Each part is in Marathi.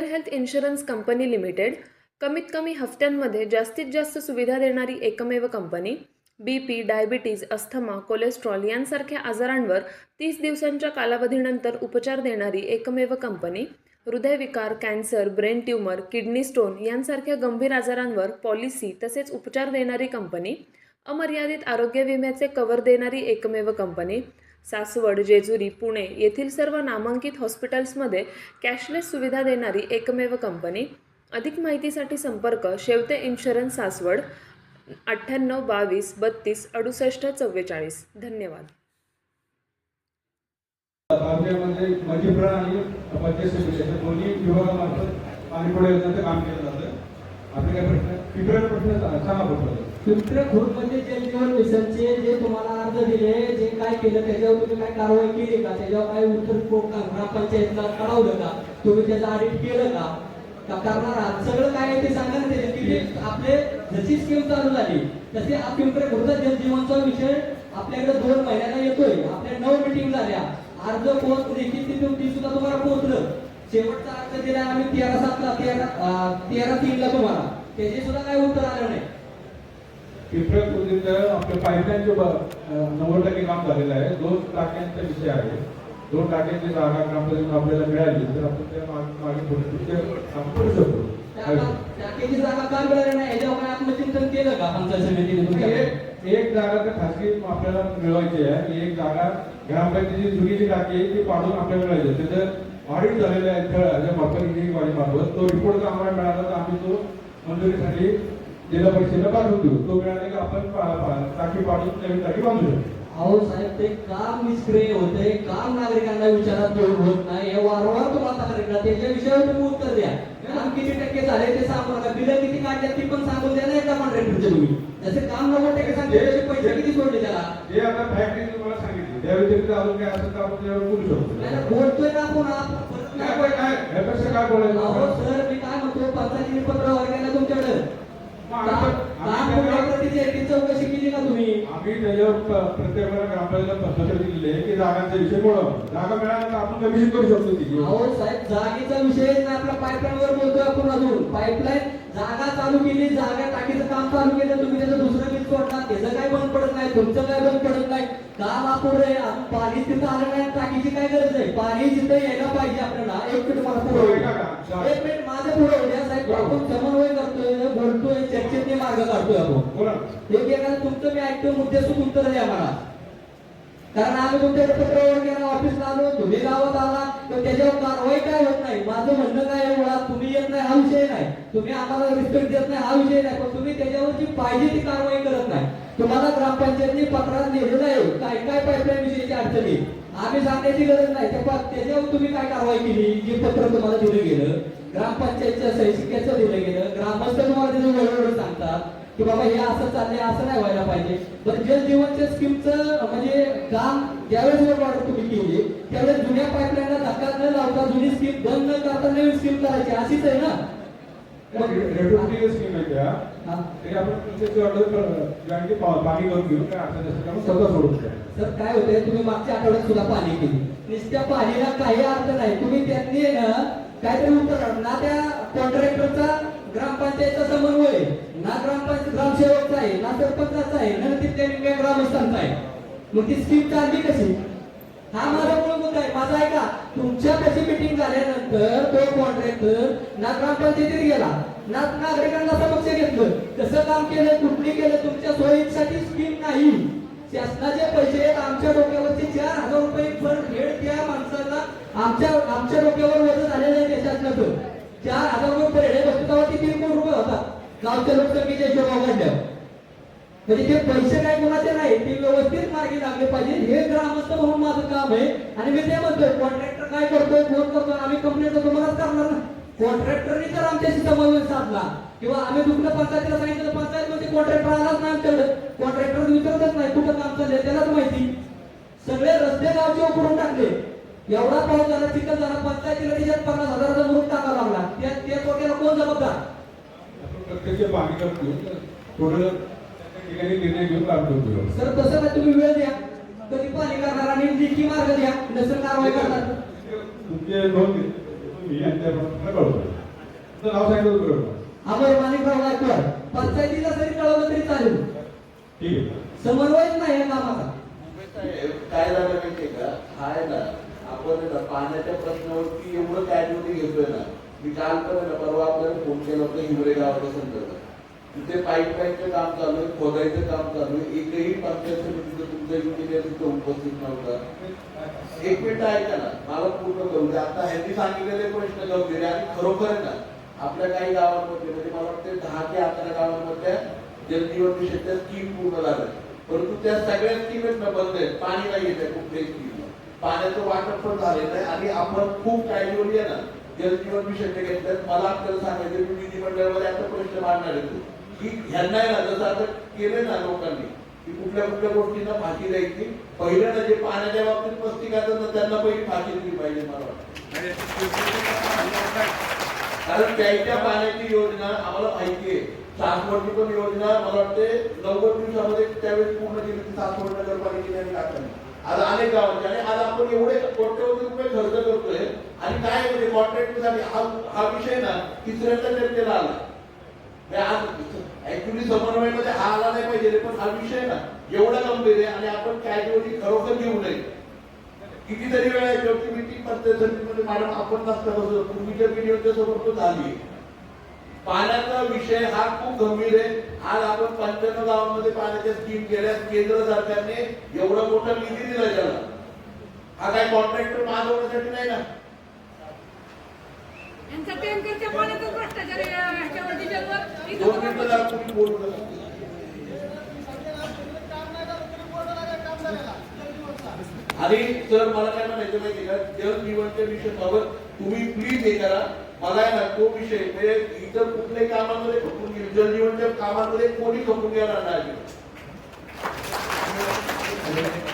हेल्थ इन्शुरन्स कंपनी लिमिटेड कमीत कमी हफ्त्यांमध्ये जास्तीत जास्त सुविधा देणारी एकमेव company. BP, diabetes, asthma, cholesterol यांसारख्या आजारांवर 30 दिवसांच्या कालावधीनंतर उपचार देणारी एकमेव कंपनी. हृदयविकार, cancer, brain tumour, kidney stone यांसारख्या गंभीर आजारांवर पॉलिसी तसेच उपचार देणारी कंपनी. अमर्यादित आरोग्य विम्याचे कव्हर देणारी एकमेव कंपनी. सासवड, जेजुरी, पुणे येथील सर्व नामांकित हॉस्पिटल्समध्ये कॅशलेस सुविधा देणारी एकमेव कंपनी. अधिक माहितीसाठी संपर्क शेवते इन्शुरन्स सासवड 98 22 32 68 44. धन्यवाद. आरोग्यामध्ये मध्यप्राण आणि पंचायत समिती अशा दोन्ही विभागामार्फत पाणी पुरवठा योजनेचं काम केलं जातं. आपले काय प्रश्न पिंपरी प्रश्न सांगा बघतो. पिंपरी खुर्दमध्ये जल जीवन मिशनचे जे तुम्हाला अर्ज दिले, जे काय केलं त्याच्यावर तुम्ही काय कारवाई केली का? त्याच्यावर काय उत्तर ग्रामपंचायतला कळवलं का? तुम्ही त्याचं ऑडिट केलं का करणार आहात? सगळं काय आहे ते सांगा ना. त्याच्यात की आपले जशी स्कीम चालू झाली तसे हा पिंपरी खुर्द जल जीवनचा विषय आपल्याकडे 2 महिन्याला येतोय. आपल्या 9 मीटिंग झाल्या. अर्ज पोहोच लिखित ती सुद्धा तुम्हाला पोहोचलं. शेवटचा अर्ज दिला आम्ही 13/7 13/3 तुम्हाला. त्याचे सुद्धा काय उत्तर आलं नाही. पिंपरी खुर्दीचं आपल्या पाईपलाईनचं 90% काम झालेलं आहे. 2 टाक्यांचा विषय आहे. 2 टाक्यांची जागा ग्रामपंचायत आपल्याला मिळाली तर आपण त्या मागे पुढे काम करू शकतो. टाक्याची जागा का मिळाली नाही याच्यावर काय आत्मचिंतन केलं का पंचायत समितीने? एक जागा तर खासगी आपल्याला मिळवायची आहे. एक जागा ग्रामपंचायतीची जुनी टाकी आहे ती पाडून आपल्याला मिळायची. त्याचं ऑडिट झालेलं आहे मार्फत इंजिनिअरिंग मार्फत. तो रिपोर्ट जर आम्हाला मिळाला तर आम्ही तो मंजुरीसाठी जिल्हा परिषदेला पाठवून देऊ. तो मिळाला की आपण टाकी पाडून नवीन टाकी बांधू शकतो. अहो साहेब, ते काम निष्क्रिय होते, काम नागरिकांना विचारात घेऊन होत नाही. हे वारंवार तुम्हाला तक्रार त्याच्या विषयावर तुम्ही उत्तर द्या. काम किती टक्के झाले ते सांगू नका. बिलं किती काढले ती पण सांगून द्या ना एकदा कॉन्ट्रॅक्टरचे तुम्ही. त्याचे काम 90% सांगते, त्याचे पैसे किती सोडले त्याला? जे आता फॅक्टरी तुम्हाला सांगितली त्या व्यतिरिक्त अजून काय असेल तर आपण त्यावर बोलू शकतो. बोलतोय ना आपण काय ह्यापेक्षा काय बोलायचं? अहो सर, मी काय म्हणतो, पंचायतीने पत्र वगैरे तुमच्याकडे चौकशी केली का तुम्ही? आम्ही त्याच्यावर प्रत्येकाला ग्रामपंचायतीला पत्र दिलेले की जागांचा विषय बोलावा. जागा मिळाल्यानंतर आपण कमिशन करू शकतो ती. अहो साहेब, जागेचा विषय नाही. आपला पाईपलाईन वर बोलतोय आपण. अजून पाईपलाईन जागा चालू केली, जागा टाकीचं काम चालू केलं, तुम्ही त्याचं दुसरं बिल सोडणार, त्याचं काय बंद पडत नाही, तुमचं काय बंद पडत नाही. काम अपुरं आहे. पाणी तिथं आलं नाही, टाकीची काय गरज आहे? पाणी जिथं यायला पाहिजे आपल्याला. एक मिनिट मला पुढे एक मिनिट माझं पुढे होऊ द्या साहेब. आपण समन्वय करतोय, बोलतोय, चर्चेने मार्ग काढतोय आपण. एक एखादं तुमचं मी ऐकतो मुद्द्यासून उत्तर द्या मला. कारण आम्ही तुमच्याकडे पत्रावर गेला, ऑफिसला आलो, तुम्ही गावात आला तर त्याच्यावर कारवाई काय होत नाही. माझं म्हणणं काय आहे, मुळात तुम्ही येत नाही हा विषय नाही, तुम्ही आम्हाला रिस्पेक्ट देत नाही हा विषय नाही, पण तुम्ही त्याच्यावरची पाहिजे ती कारवाई करत नाही. तुम्हाला ग्रामपंचायतने पत्रात लिहिलेलं आहे काय काय पाईपलाईन विषयीची अडचणी. आम्ही सांगण्याची गरज नाही. त्याच्यावर तुम्ही काय कारवाई केली? जे पत्र तुम्हाला दिलं गेलं, ग्रामपंचायतच्या सहिष्याचं दिलं गेलं, ग्रामस्थ तुम्हाला तिथं वेळोवेळी सांगतात की बाबा हे असं चाललंय, असं नाही व्हायला पाहिजे. तर जल जीवनच्या स्कीमचं म्हणजे काम ज्यावेळेस ऑर्डर तुम्ही केली त्यावेळेस जुन्या पाईपलाईनला धक्का न लावता जुनी स्कीम बंद न करता नवीन स्कीम करायची अशीच आहे ना? स्कीम आहे त्या ते आपण प्रत्येक ऑर्डर पाणी करून घेऊन काय अडचण असेल त्यामुळे स्वतः सोडून द्या. सर काय होतंय, तुम्ही मागच्या आठवड्यात सुद्धा पाणी केली, नुसत्या पाणीला काही अर्थ नाही. तुम्ही त्यांनी ना काहीतरी उत्तर ना त्या कॉन्ट्रॅक्टरचा ग्रामपंचायतचा समन्वय ना ग्रामपंचायत ग्रामसेवकचा आहे ना सरपंचाचा आहे ना तिथल्या ग्रामस्थांचा आहे. मग ती स्कीम चालली कशी? हा माझा मूळ मुद्दा आहे. माझा आहे का तुमच्या कशी मीटिंग झाल्यानंतर तो कॉन्ट्रॅक्टर ना ग्रामपंचायतीत गेला ना नागरिकांना समक्ष घेतलं, कसं काम केलं, कुठली केलं? तुमच्या सोयीसाठी स्कीम नाही. शासनाचे पैसे आमच्या डोक्यावरचे 4000 रुपये पर हेड त्या माणसाला आमच्या डोक्यावर वजन झालेलं आहे. त्या शासनाचं 4000 रुपये पर हेड बसतावरती 3 कोटी रुपये होतात गावच्या लोकसंख्येच्या हिशोबावर काढल्यावर. म्हणजे ते पैसे काय कोणाचे नाही, ते व्यवस्थित मार्गी लागले पाहिजे. हे ग्रामस्थ म्हणून माझं काम आहे. आणि मी ते म्हणतोय कॉन्ट्रॅक्टर काय करतोय, फोन करतोय, आम्ही कंप्लेंट करतो, मलाच करणार ना. कॉन्ट्रॅक्टरने जर आमच्याशी समन्वय साधला किंवा आम्ही दुसऱ्या पंचायतीला सांगितलं, पंचायतमध्ये कॉन्ट्रॅक्टर आलाच नाही आमच्याकडे, कॉन्ट्रॅक्टर विचारतच नाही कुठं काम चाललंय, त्यालाच माहिती. सगळे रस्ते गावचे उकरून टाकले. एवढा पाऊस झाला, चिखल झाला, पंचायतीला त्याच्यात 50,000चा भरून टाकावा लागला. त्या टोक्याला कोण जबाबदार? प्रत्यक्ष पाणी करतो थोडं ठिकाणी निर्णय घेऊन काम करतो. सर तसं नाही, तुम्ही वेळ द्या, कधी पाणी करणार आणि लेखी मार्ग द्या, नसेल कारवाई करणार. तुमचे नोंद तुम्ही आणि त्याप्रमाणे कळवतो. तर नाव सांगितलं बरोबर अमर माणिकराव गायकवाड. पंचायतीला जरी कळवलं तरी चालेल, ठीक आहे. समन्वयच नाही या कामाचा. काय झालं माहितीये का, हा आहे ना, आपण आहे ना पाण्याच्या प्रश्नावरती एवढं कॅज्युअली घेतोय ना. मी काल पण आहे ना, परवा आपल्याला फोन केला होता हिवरे गावाच्या संदर्भात. तिथे पाईपलाईनचं काम चालू आहे, खोदायचं काम चालू आहे. एकही पंचायत समितीचं तुमचा इंजिनियर तिथे उपस्थित नव्हता. एक मिनिट ऐका ना, मला पूर्ण करू द्या. आता ह्यांनी सांगितलेले प्रश्न गंभीर आहे आणि खरोखर आहे ना, आपल्या काही गावांमध्ये म्हणजे मला वाटतं 10 ते 11 गावांमध्ये जलजीवन मिशनच्या स्कीम पूर्ण झाल्या, परंतु त्या सगळ्या स्कीम बंद आहेत. पाणी नाही येत आहे कुठल्याही स्कीमला, पाण्याचं वाटप पण झालेलं आहे आणि आपण खूप काळजीवली आहे ना जलजीवन मिशनचे घेतल्यात. मला आपल्याला सांगायचं, मी विधिमंडळामध्ये आता प्रश्न मांडणार आहे की ह्यांना आहे ना, जसं आता केलंय ना लोकांनी की कुठल्या कुठल्या गोष्टींना फाशी द्यायची. पहिलं ना जे पाण्याच्या बाबतीत मस्ती करतात ना, त्यांना पहिली फाशी दिली पाहिजे मला वाटतं. कारण प्यायच्या पाण्याची योजना आम्हाला माहिती आहे. सासवडची पण योजना मला वाटते 90 दिवसामध्ये त्यावेळेस पूर्ण केली होती सासवड नगरपालिकेने आणि काकांनी. आज अनेक गावांचे आणि आज आपण एवढे कोट्यवधी रुपये खर्च करतोय आणि काय म्हणजे कॉन्ट्रॅक्टसाठी हा विषय ना तिसऱ्यांदा चर्चेला आला. आज ऍक्च्युली समन्वयामध्ये हा आला नाही पाहिजे, पण हा विषय ना एवढा गंभीर आहे आणि आपण कॅज्युअली खरोखर घेऊ नये. कितीतरी वेळा याच्यावरची मीटिंग पंचायत समितीमध्ये मॅडम आपण नसता बसलो, पूर्वीच्या पिढीवरच्या सोबत झाली. पाण्याचा विषय हा खूप गंभीर आहे. आज आपण 95 गावांमध्ये पाण्याच्या स्कीम केल्या. केंद्र सरकारने एवढा मोठा निधी दिला त्याला. हा काय कॉन्ट्रॅक्टर मागवण्यासाठी नाही ना. टँकरच्या पाण्याचा भ्रष्टाचार ह्याच्यावर डिझेलवर 2 मिनिटं जरा तुम्ही बोलू नका. आणि सर मला काय म्हणायचं माहिती का, जल जीवनच्या विषयाबाबत तुम्ही प्लीज हे करा. मला आहे ना तो विषय म्हणजे इतर कुठल्याही कामांमध्ये खपून गेली, जल जीवनच्या कामांमध्ये कोणी खपून गेला नाही.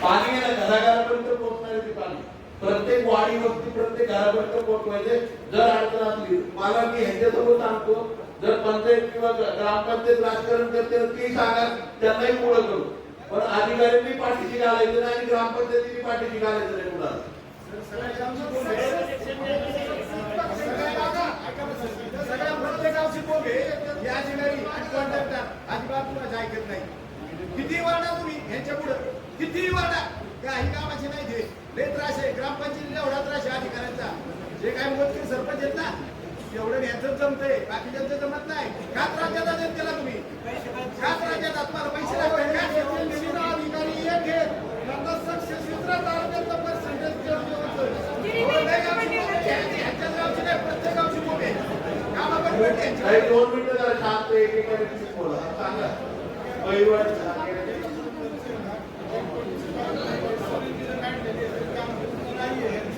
पाणी आहे ना घराघरापर्यंत पोहोचणार आहे. ते पाणी प्रत्येक वाडी वस्ती प्रत्येक घरापर्यंत पोहोचवायचे. जर अडचण असली मला मी ह्यांच्यासोबत सांगतो, जर पंचायत किंवा ग्रामपंचायत राजकारण करते ते सांगा, त्यांनाही पुढं करू. पण अधिकाऱ्यांनी पाठीशी घालायचं नाही आणि ग्रामपंचायतीने पाठीशी घालायचं नाही कुणाला. ऐकत नाही. किती वाढा तुम्ही ह्यांच्या पुढे, किती वाढा काही कामाचे नाही. ते लय त्रास आहे ग्रामपंचायतीला, एवढा त्रास आहे अधिकाऱ्यांचा. जे काय मोजके सरपंच आहेत ना, एवढं यांचं जमतंय, बाकीच्यांचं जमत नाही. का त्रास देता जनतेला तुम्ही? का त्रास देतात? तुम्हाला पैसे लागतात का? अधिकारी एक आहे, नंतर सक्सेस तालुक्याचा पर्सेंटेज ह्यांच्याच गावची नाही, प्रत्येक गावची मोठे कामाकडे काही 2 मिनिटं जरा शांत एकेकाने तुम्ही बोला. सांगा पैवाडी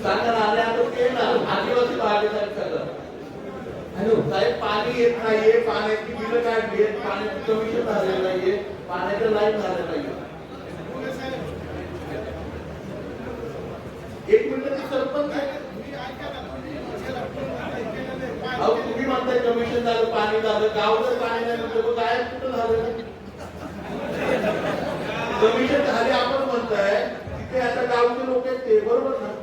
सांगा ना. आणि आता ते ना आदिवासी भागासाठी सगळं साहेब पाणी येत नाहीये, पाण्याची बिलं काढली आहेत, पाण्याचं कमिशन झालेलं नाहीये, पाण्याचं लाईन झालं नाहीये. एक मिनिट सरपंच अहो तुम्ही म्हणताय कमिशन झालं, पाणी झालं, गाव जर पाणी नाही म्हणतो काय कुठं झालं? कमिशन झाले आपण म्हणताय, तिथे आता गावचे लोक आहेत ते बरोबर ना.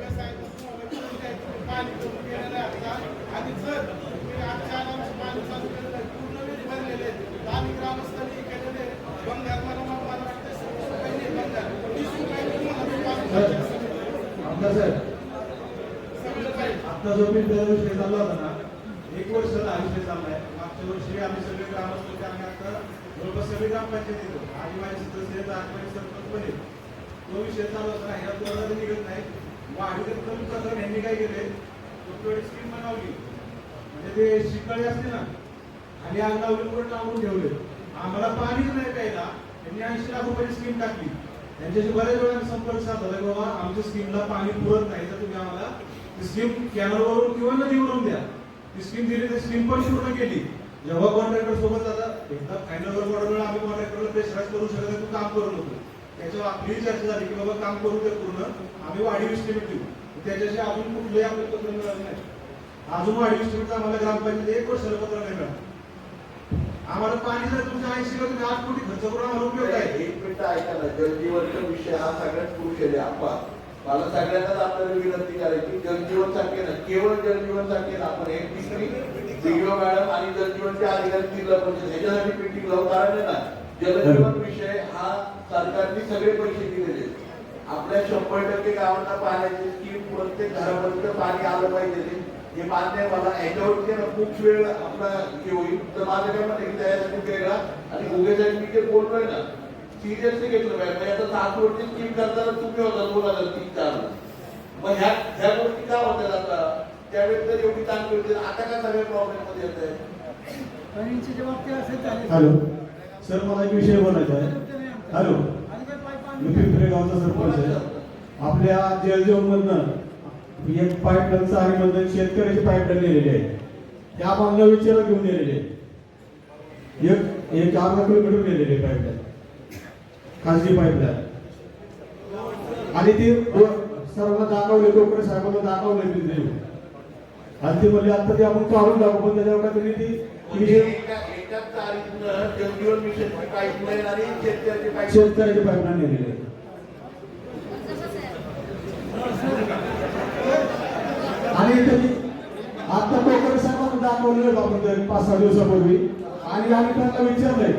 आपला जो विषय चालला होता ना, 1 वर्ष हा विषय चाललाय. मागच्या वर्षी आम्ही सगळे ग्रामस्थ आम्ही आता जवळपास सगळे ग्रामपंचायत येतो आणि माझे सदस्य आठवणी सरपंच पण येतो. तो विषय चालू होता. ह्या तोडा निघत नाही. वाढीचं कमी प्रकरण यांनी काय केले, स्कीम बनवली. म्हणजे ते शिकाळी असते ना, आणि अंगावर टाकून ठेवले. आम्हाला पाणीच नाही प्यायला. त्यांनी 80 लाख रुपयाची स्कीम टाकली. त्यांच्याशी बऱ्याच वेळा संपर्क साधला, बाबा आमच्या स्कीमला पाणी पुरत नाही, तर तुम्ही आम्हाला ती स्कीम कॅनलवरून किंवा नदीवरून द्या. ती स्कीम दिली, ती स्कीम पण पूर्ण केली. जेव्हा कॉन्ट्रॅक्टर सोबत आता एकदा फायनल वर आम्ही कॉन्ट्रॅक्टरला प्रेशराईज करू शकत, तू काम करू नको. त्याच्यावर आपली चर्चा झाली की बाबा काम करू दे पूर्ण, आम्ही वाढीव इस्टिमेट देऊ. त्याच्याशी अजून कुठलंही आपलं पत्र मिळालं नाही. अजून वाढीव इस्टिमेटचं आम्हाला ग्रामपंचायत 1 वर्षाला पत्र नाही मिळालं. आम्हाला पाणी जर तुमच्या 80 का तुम्ही 8 कोटी खर्च करून आम्हाला उपयोग आहे. एक मिनिट ऐका ना, जलजीवनचा विषय हा सगळ्यात पुरुष आहे. मला सगळ्यांनाच आपल्याला विनंती करायची, जलजीवन साठी ना, केवळ जलजीवन साठी आपण एक DO मॅडम आणि जलजीवनचे अधिकारी जिल्हा परिषद ह्याच्यासाठी मीटिंग लावून कारण आहे ना, जलजीवन विषय हा सरकारने सगळे पैसे दिलेले आहेत. आपल्या 100% गावांना पाण्याची स्कीम प्रत्येक घरापर्यंत पाणी आलं पाहिजे हे मान्य आहे मला. ह्याच्यावरती ना खूप वेळ आपला हे होईल. तर माझं काय म्हणणं की त्यासाठी वेगळा आणि उगेसाठी मी जे बोलतोय ना सिरियसली घेतलं पाहिजे. म्हणजे आता 7 वर्षी स्कीम करताना तुम्ही होता 2003-04. मग ह्या गोष्टी का होत्या आता त्यावेळेस तर एवढी चांगली होती, आता का सगळे प्रॉब्लेम मध्ये येत आहे? हॅलो सर, मला एक विषय बोलायचा आहे. हॅलो, मी पिंपरे गावचा सरपंच आहे. आपल्या जलजीवन मधनं एक पाईपलाईन चारीमधून शेतकऱ्याची पाईपलाईन नेलेली आहे. त्या बांधल्या विचार घेऊन नेलेले एक अर्धा किलोमीटर नेलेली पाईपलाईन, खाजगी पाईपलाईन. आणि ती सर्वांना दाखवले, डोकरे साहेबांना दाखवले तिथे. आणि ते म्हणजे आता ते आपण काढून टाकू, पण त्याच्यावर काहीतरी ती एकाच तारीखनं जलजीवन मिशनची पाईपलाईन आणि शेतकऱ्याची पाईपलाईन नेलेली आहे. आणि त्यांनी आता डोकरे साहेबांना दाखवलेलं आपण 5-6 दिवसापूर्वी. आणि आम्ही त्यांना विचारलंय,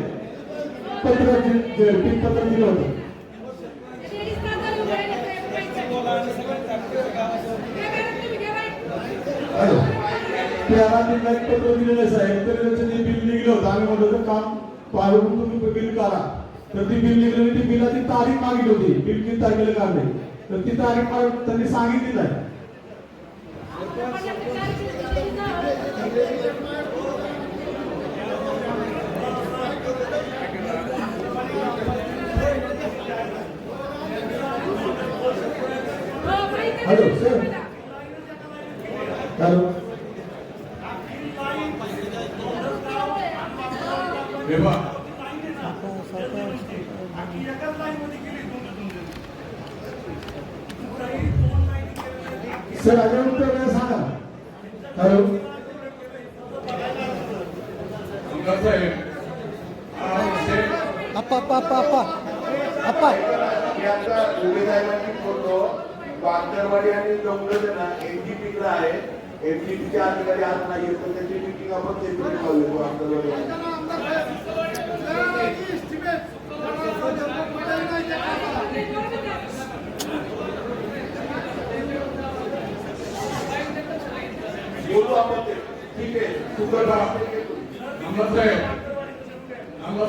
पत्र दिलं होतं. त्याला ते काही पत्र दिलेलं साहेब, तरी त्याचं जे बिल निघलं होतं. आम्ही म्हणतो तर काम पाहिजे तुम्ही बिल काढा. तर ती बिल निघलं, ती बिलाची तारीख मागितली होती. बिल किती तारखेला काढले तर ती तारीख त्यांनी सांगितली नाही. हॅलो सर, हॅलो सर, अजून उत्तर सांगा. हॅलो वांगरवाडी आणि डोंगर ना एनजीपीला आहे. एनजीपीचे अधिकारी आज नाही पण त्याची मीटिंग आपण सेपरेट लावली वांगरवाडी. बोलू आपण ते. ठीक आहे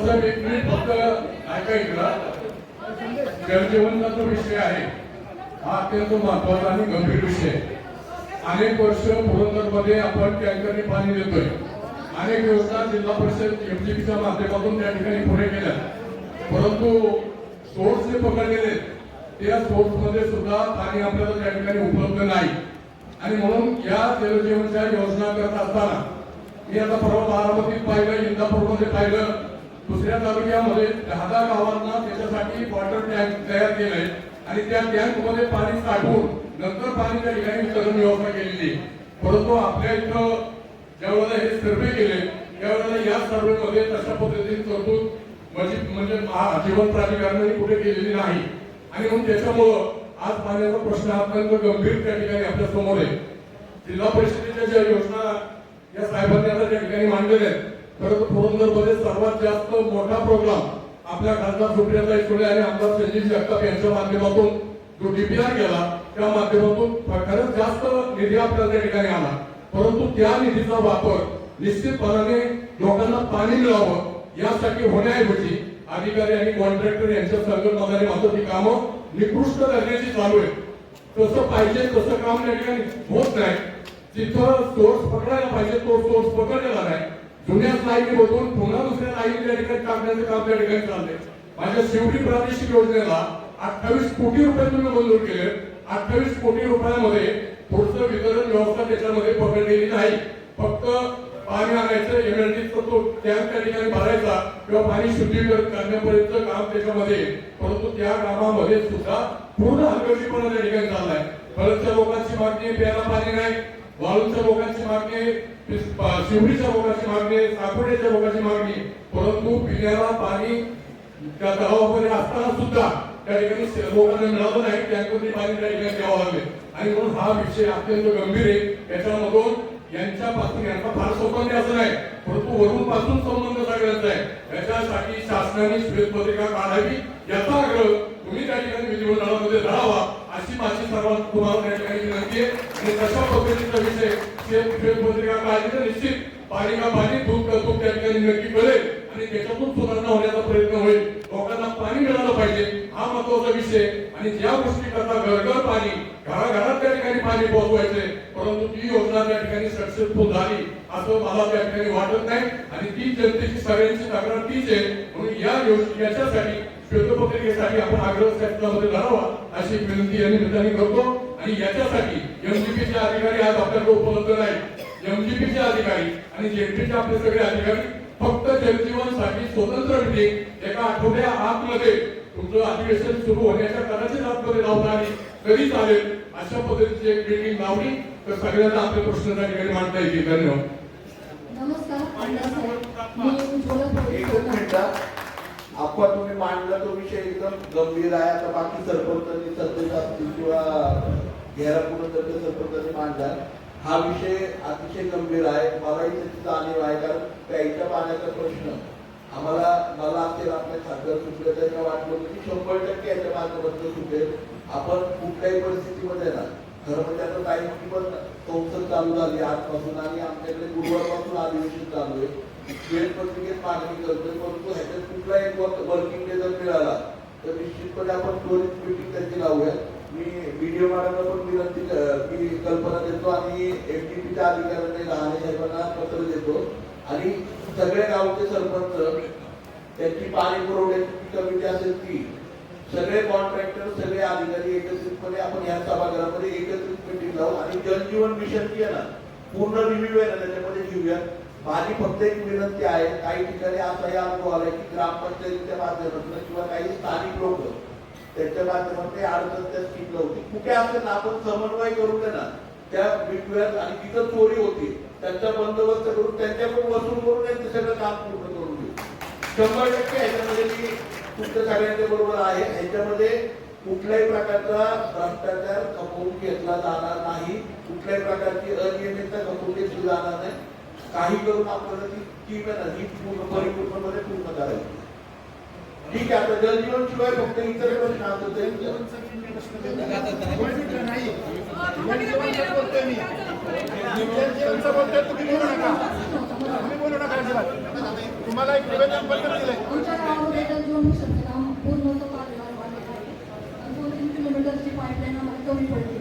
साहेब एक मिनिट फक्त ऐका इकडं. जलजीवनचा जो विषय आहे हा अत्यंत महत्वाचा आणि गंभीर विषय आहे. अनेक वर्ष पुरंदरमध्ये आपण टँकरने पाणी देतोय. अनेक योजना जिल्हा परिषद एमजीपीच्या माध्यमातून त्या ठिकाणी पुढे केल्या, परंतु सोर्स जे पकडलेले त्या सोर्समध्ये सुद्धा पाणी आपल्याला त्या ठिकाणी उपलब्ध नाही. आणि म्हणून या जलजीवनच्या योजना करत असताना मी आता परवा बारामतीत पाहिलं, इंदापूरमध्ये पाहिलं, दुसऱ्या तालुक्यामध्ये 10 गावांना त्याच्यासाठी वॉटर टँक तयार केलंय आणि त्या टँक मध्ये पाणी साठवून नंतर पाणी त्या ठिकाणी वितरण व्यवस्था केलेली. परंतु आपल्या इथं ज्यावेळेला हे सर्वे केले त्यावेळेला या सर्वेमध्ये तशा पद्धतीने तरतूद म्हणजे जीवन प्राधिकरणाने कुठे केलेली नाही. आणि म्हणून त्याच्यामुळं आज पाण्याचा प्रश्न अत्यंत गंभीर त्या ठिकाणी आपल्या समोर आहे. जिल्हा परिषदेच्या ज्या योजना या साहेबांनी आता त्या ठिकाणी मांडलेल्या आहेत, परंतु पुरंदरमध्ये सर्वात जास्त मोठा प्रोग्राम आपल्या खासदार सुप्रियाताई सुळे आणि आमदार संजय जगताप यांच्या माध्यमातून जो डीपीआर केला त्या माध्यमातून खरंच जास्त निधी आपल्याला त्या ठिकाणी आला. परंतु त्या निधीचा वापर निश्चितपणाने लोकांना पाणी मिळावं यासाठी होण्याऐवजी अधिकारी आणि कॉन्ट्रॅक्टर यांच्या संकल्पनाने मात्र ती कामं निकृष्ट दर्जाची चालू आहे. तसं पाहिजे तसं काम त्या ठिकाणी होत नाही. जिथं सोर्स पकडायला पाहिजे तो सोर्स पकडलेला नाही. जुन्याच लाईनी बदलून पुन्हा दुसऱ्या लाईनी त्या ठिकाणी टाकण्याचं काम त्या ठिकाणी चाललंय. माझ्या शिवडी प्रादेशिक योजनेला 28 कोटी रुपये तुम्ही मंजूर केले. 28 कोटी रुपयामध्ये पुढचं वितरण व्यवस्था त्याच्यामध्ये पकडलेली नाही. फक्त पाणी आणायचं, एमएलडीचा तो टँक त्या ठिकाणी भरायचा किंवा पाणी शुद्धीकरण करण्यापर्यंत काम त्याच्यामध्ये. परंतु त्या कामामध्ये सुद्धा पूर्ण हलगर्जीपणा त्या ठिकाणी चाललाय. परतच्या लोकांची मागणी प्यायला पाणी नाही, वाळूंच्या लोकांची मागणी, शिवडीच्या लोकांची मागणी, साकोड्याच्या लोकांची मागणी, परंतु पिण्याला पाणी त्या तलावामध्ये असताना सुद्धा त्या ठिकाणी लोकांना मिळालं नाही. टँकरने पाणी त्या ठिकाणी द्यावं लागले. आणि म्हणून हा विषय अत्यंत गंभीर आहे. त्याच्यामधून यांच्यापासून यांचा फार संबंध असं नाही, परंतु वरून पासून संबंध सगळ्यांचा आहे. याच्यासाठी शासनाने श्वेतपत्रिका काढावी याचा आग्रह तुम्ही त्या ठिकाणी विधिमंडळामध्ये धरावा अशी माझी सर्वांना तुम्हाला त्या ठिकाणी विनंती आहे. आणि तशा पद्धतीचा विषय श्वेतपत्रिका काढली तर निश्चित पाणी का पाणी, दूध का दूध त्या ठिकाणी नक्की कळेल आणि त्याच्यातून सुधारणा होण्याचा प्रयत्न होईल. लोकांना पाणी मिळालं पाहिजे हा महत्वाचा विषय. आणि ज्या गोष्टी करता घरघर पाणी, घराघरात त्या ठिकाणी पाणी पोहोचवायचे, परंतु ती योजना त्या ठिकाणी सक्सेसफुल झाली असं मला त्या ठिकाणी वाटत नाही. आणि ती जनतेची सगळ्यांची तक्रार तीच आहे. म्हणून याच्यासाठी श्वेतपत्रिकेसाठी आपण आग्रह शासनामध्ये धरावा अशी विनंती या निमित्ताने करतो. आणि याच्यासाठी एमजीपीचे अधिकारी आज आपल्याकडे उपलब्ध नाही. एमजीपीचे अधिकारी आणि जेडपीचे आपले सगळे अधिकारी फक्त जलजीवनसाठी स्वतंत्र मीटिंग एका आठवड्या आतमध्ये तुमचं अधिवेशन सुरू होण्याच्या कदाचित आतमध्ये लावता आली तरी चालेल अशा पद्धतीची एक मीटिंग लावली तर सगळ्यांना आपले प्रश्न त्या ठिकाणी मांडता येतील. धन्यवाद. नमस्कार आमदार साहेब, मी उज्ज्वला एकच पोलीस मिनिट. आपण तुम्ही मांडला तो विषय एकदम गंभीर आहे. आता बाकी सरपंचांनी सध्या किंवा घेरापूर्ण सरपंचांनी मांडला हा विषय अतिशय गंभीर आहे. मलाही त्याची जाणीव आहे, कारण प्यायच्या पाण्याचा प्रश्न मला असेल आपल्या खासदार सुटलं त्यांना वाटलं होतं की 100% याच्या माध्यमातून सुटेल. आपण कुठल्याही परिस्थितीमध्ये ना, खरं म्हणजे आता काही पण संसद चालू झाली आजपासून आणि आमच्याकडे गुरुवारपासून अधिवेशन चालू आहे. श्वेतपत्रिकेत मागणी करतोय, परंतु ह्याच्यात कुठला एक वर्किंग डे जर मिळाला तर निश्चितपणे आपण त्वरित मीटिंग त्यांची लावूया. मी व्हिडिओ मारायला पण मी कल्पना देतो आणि एमटीपीच्या अधिकाऱ्यांना लहाने साहेबांना पत्र देतो आणि सगळे गावचे सरपंच त्यांची पाणी पुरवठ्याची कमिटी असेल ती सगळे कॉन्ट्रॅक्टर सगळे अधिकारी एकत्रितपणे आपण ह्या सभागृहामध्ये एकत्रित मीटिंग लावू आणि जलजीवन मिशनची आहे ना पूर्ण रिव्ह्यू आहे ना त्याच्यामध्ये घेऊया. माझी फक्त एक विनंती आहे, काही ठिकाणी असाही अनुभव आलाय की ग्रामपंचायतीच्या माध्यमातून किंवा काही स्थानिक लोक त्यांच्या माध्यमातून अडचण त्या स्कीमला होती. कुठे असेल ना आपण समन्वय करून ना त्या विकूयात आणि जिथं चोरी होती त्यांचा बंदोबस्त करून त्यांच्याकडून वसूल करून त्यांचं सगळं काम पूर्ण करून घेऊ. 100% ह्याच्यामध्ये मी तुमच्या सगळ्यांच्या बरोबर आहे. ह्याच्यामध्ये कुठल्याही प्रकारचा भ्रष्टाचार खपवून घेतला जाणार नाही, कुठल्याही प्रकारची अनियमितता खपवून घेतली जाणार नाही. काही करून आपल्याला ती स्कीम आहे ना ही पूर्ण परिपूर्णपणे पूर्ण करायची. ठीक आहे. आता जलजीवन शिवाय फक्त इतर प्रश्न असतात तुम्हाला एक निवेदन पत्र दिलंय. आमच्या गावामध्ये जलजीवन मिशनचं काम पूर्ण होतं, 5 लाख आलेलं आहे. 2-3 किलोमीटरची पाईपलाईन आम्हाला कमी पडते,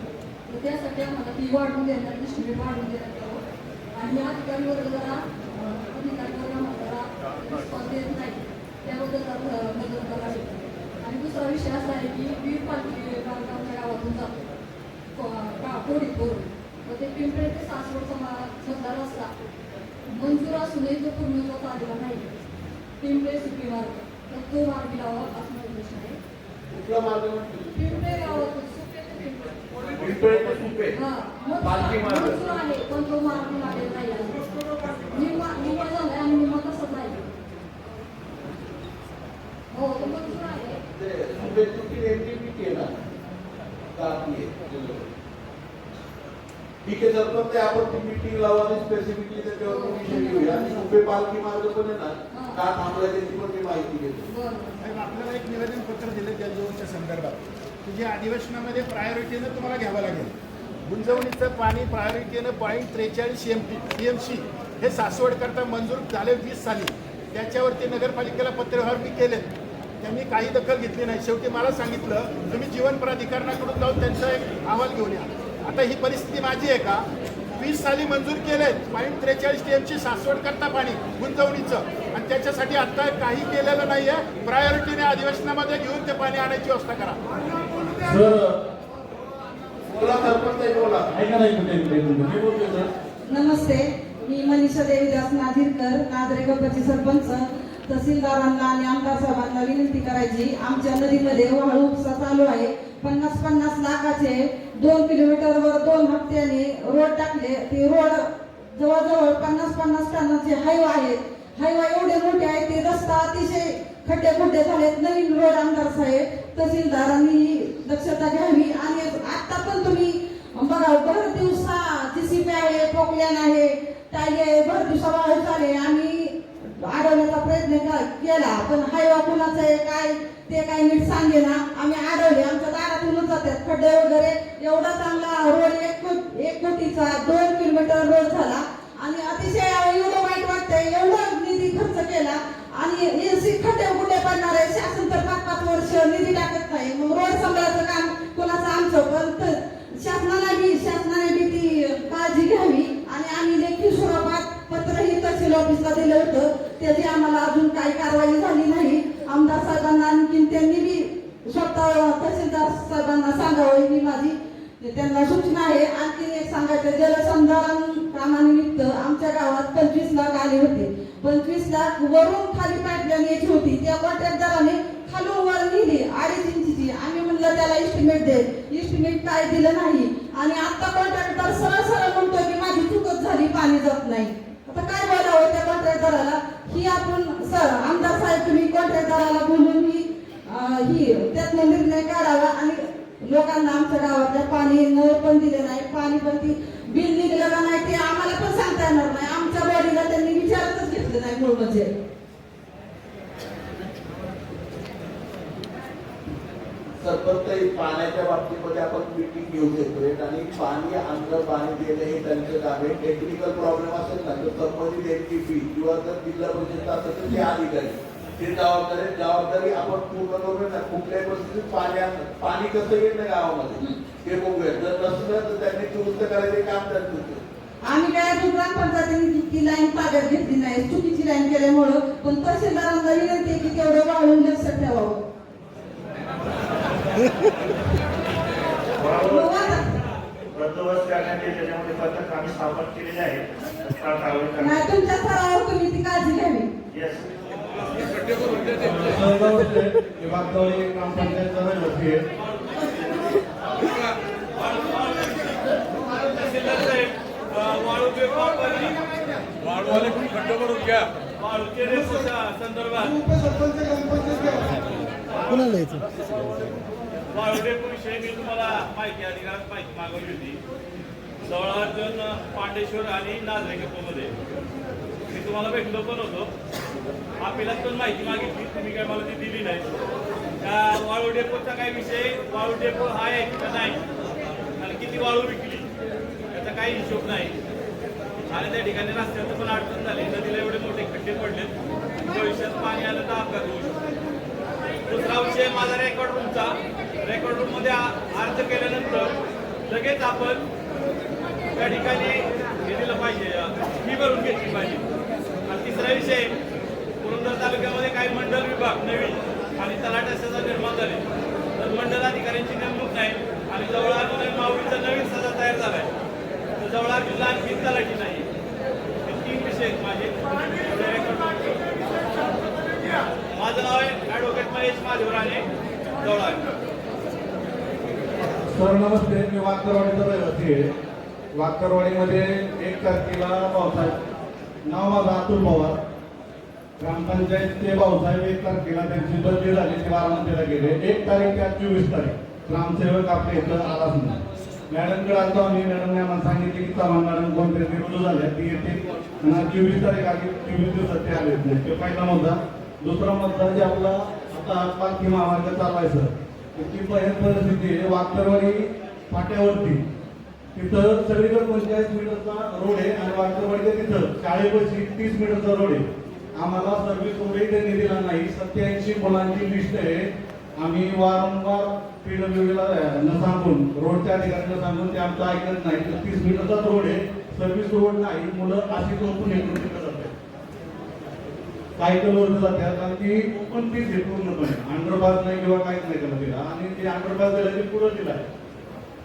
तर त्यासाठी आम्हाला ती वाढवून देण्यात डिस्ट्रिब्यूट वाढवून देण्यात यावं. आणि अधिकारी वर्ग जरा रिस्पॉन्स देत नाही त्याबद्दल नजर करावी. आणि दुसरा विषय असा आहे की वीर पालखी आमच्या गावातून जातो कोडीत करून, तर ते पिंपळे ते सासवडचा मधला रस्ता मंजूर असूनही तो पूर्णत्वास आलेला नाही. पिंपळे सुपी मार्ग, तर तो मार्गी लावा असं उद्देश आहे. कुठला मार्ग पिंपळे गावातून सुपे ते पिंपळे हा मंजूर आहे पण तो मार्ग लागेल नाही. निम्मा झालाय आणि निम्मा तसंच नाही. हो तो मंजूर आहे. ठीक आहे सरपंच ते आपण ती मीटिंग लावू आणि स्पेसिफिकली त्याच्यावर विषय घेऊया. आणि उभे पालखी मार्ग पण आहे ना का थांबलाय त्याची पण मी माहिती घेतो. साहेब, आपल्याला एक निवेदन पत्र दिलं जलजीवनच्या संदर्भात की जे अधिवेशनामध्ये प्रायोरिटीनं तुम्हाला घ्यावं लागेल. गुंजवणीचं पाणी प्रायोरिटीनं 0.43 TMC हे सासवड करता मंजूर झाले 20 साली. त्याच्यावरती नगरपालिकेला पत्रव्यवहार मी केलेत, त्यांनी काही दखल घेतली नाही. शेवटी मला सांगितलं तुम्ही जीवन प्राधिकरणाकडून जाऊन त्यांचा एक अहवाल घेऊन या. आता ही परिस्थिती माझी आहे का? 20 साली मंजूर केलेत 0.43 TMC सासवड करता पाणी गुंजवणीचं आणि त्याच्यासाठी आता काही केलेलं नाहीये. प्रायोरिटीने अधिवेशनामध्ये घेऊन ते पाणी आणायची व्यवस्था करा. बोला सरपंच बोला. ऐका नाही मी बोलतोय सर. नमस्ते, मी मनीषा देवीदास नाझीरकर, नाझरे गप्पाची सरपंच. तहसीलदारांना आणि आमदार साहेबांना विनंती करायची, आमच्या नदीमध्ये वाळू उपसा चालू आहे. 50-50 लाखाचे 2 किलोमीटरवर 2 हप्त्याने रोड टाकले. ते रोड जवळजवळ 50-50 टनाचे हायवा आहेत. हायवा एवढे मोठे आहेत, ते रस्ता अतिशय खड्डे झालेत. नवीन रोड आमदार साहेब तहसीलदारांनी दक्षता घ्यावी. आणि आता पण तुम्ही बघा भर दिवसा JCB आहे पॉकलॅन आहे, टाय भर दिवसा वाळू आले. आम्ही अडवण्याचा प्रयत्न केला, पण हायवा कुणाचं आहे काय ते काय नीट सांगेना. आम्ही अडवले, आमच्या दारातूनच जातात खड्डे वगैरे. एवढा चांगला रोड 1 कोटीचा 2 किलोमीटर रोड झाला आणि अतिशय एवढं वाईट वाटतंय. एवढा निधी खर्च केला आणि एसी खड्डे कुठे पडणार आहे. शासन तर 5-5 वर्ष निधी टाकत नाही. मग रोड सांभाळायचं काम कोणाचं आमचं, पण शासनाने बी ती काळजी घ्यावी. आणि आम्ही लेखी स्वरूपात पत्रही तहसील ऑफिसला दिलं होतं, त्याची आम्हाला अजून काही कारवाई झाली नाही. आमदार साहेबांना आणखी त्यांनी बी स्वतः तहसीलदार साहेबांना सांगावं ही माझी त्यांना सूचना आहे. आणखी एक सांगायचं, जलसंधारण कामानिमित्त आमच्या गावात 25 लाख आले होते. 25 लाख वरून खाली पाईपलाईन यायची होती. त्या कॉन्ट्रॅक्टदाराने खालून वर नेली 2.5 इंचीची. आम्ही म्हणलं त्याला इस्टिमेट दे, इस्टिमेट काय दिलं नाही. आणि आता कॉन्ट्रॅक्टर सरळ म्हणतो की माझी चूकच झाली, पाणी जात नाही. आता काय बोलावं त्या कॉन्ट्रॅक्टदाराला? ही आपण आमदार साहेब तुम्ही कॉन्ट्रॅक्टदाराला बोलून ही त्यातनं निर्णय काढावा. आणि लोकांना आमच्या गावातल्या पाणी नळ पण दिले नाही, पाणी पण ती बिल निघलं का नाही ते आम्हाला पण सांगता येणार नाही. आमच्या बॉडीला त्यांनी विचारतच घेतलं नाही मूळ म्हणजे. सरपंच पाण्याच्या बाबतीमध्ये आपण मीटिंग घेऊ सेपरेट आणि पाणी आंध्र पाणी देणे हे त्यांचं काम आहे. टेक्निकल प्रॉब्लेम असेल ना तर संबंधित एनटीपी किंवा जर जिल्हा परिषद असेल तर ते अधिकारी ते जबाबदारी आपण पूर्ण करू ना. कुठल्याही परिस्थितीत पाणी कसं येत नाही गावामध्ये ते बघूया. जर नसलं तर त्यांनी दुरुस्त करायचे काम त्यांचं. आम्ही काय अजून ग्रामपंचायतीने ती लाईन ताब्यात घेतली नाही, चुकीची लाईन केल्यामुळं. पण तहसीलदारांना विनंती आहे की तेवढं वाळून लक्षात ठेवावं. बंदोबस्त करण्यात येईल, त्याच्यामध्ये पथक आम्ही स्थापन केलेले आहे. नाही, तुमच्या स्तरावर तुम्ही ती काळजी घ्यावी. वाकवली ग्रामपंचायतचा रहिवासी आहे. वाळूवाले पण खड्डे करून घ्या. संदर्भात वाळूडेपोविषयी मी तुम्हाला माहिती अधिकारात माहिती मागवली होती. जवळजवळ पांडेश्वर आणि नाझरे मध्ये मी तुम्हाला भेटलो पण होतो. आपल्याला पण माहिती मागितली, तुम्ही काय मला ती दिली नाही. त्या वाळू डेपोचा काय विषय, वाळू डेपो आहे का नाही आणि किती वाळू विकली याचा काही हिशोब नाही. आणि त्या ठिकाणी रस्त्याचं पण अडचण झाली, नदीला एवढे मोठे खड्डे पडले, भविष्यात पाणी आलं तर अपघात होऊ शकतो. दुसरा विषय माझा रेकॉर्ड रूमचा. रेकॉर्ड रूम मध्ये अर्ज केल्यानंतर लगेच आपण त्या ठिकाणी हे दिलं पाहिजे, फी भरून घेतली पाहिजे. आणि तिसरा विषय, पुरंदर तालुक्यामध्ये काही मंडल विभाग नवीन आणि तलाठी निर्माण झाले, तर मंडल अधिकाऱ्यांची नेमणूक नाही आणि जवळ अजून माऊलीचा नवीन सजा तयार झालाय, तर जवळ जिल्हा आणखी तलाठी नाही. हे 3 विषय आहेत माझे. माझं नाव आहे ॲडव्होकेट महेश माधवराणे, जवळ. सर नमस्ते, मी वाकरवाडीचा रहिवासी आहे. वाकरवाडीमध्ये 1 तारखेला भाऊसाहेब, नाव माझं अतुल पवार, ग्रामपंचायतचे भाऊसाहेब 1 तारखेला त्यांची बदली झाली, ते बारामतीला गेले. 1 तारीख त्या 24 तारीख ग्रामसेवक आपल्या इथं आलाच नाही. मॅडमकडे आलो आम्ही, मॅडमने आम्हाला सांगितले की चव्हाण मॅडम कोणतरी रुजू झाल्या, ती येते. आणि 24 तारीख आली, 24 दिवसात ते आलेच नाही. तो पहिला मुद्दा. दुसरा मुद्दा जे आपला आता पालखी महामार्ग चालवायचं, ती भयानक परिस्थिती आहे. वाकरवाडी फाट्यावरती तिथं सगळीकडे 45 मीटरचा रोड आहे आणि वाकरवाडीच्या तिथं शाळेपाशी 30 मीटरचा रोड आहे. आम्हाला सर्व्हिस रोडही त्यांनी दिला नाही. 87 मुलांची लिस्ट आहे. आम्ही वारंवार PWDला न सांगून, रोडच्या अधिकाऱ्यांना सांगून ते आमचं ऐकत नाही. 30 मीटरचाच रोड आहे, सर्व्हिस रोड नाही. मुलं अशी झोपून येऊन तिथं जातात, सायकलवर जातात आणि ती ओपन पीस आहे पूर्णपणे. अंडरपास नाही किंवा काहीच नाही त्याला दिला आणि ते अंडरपास दिला ते पुढं दिलाय.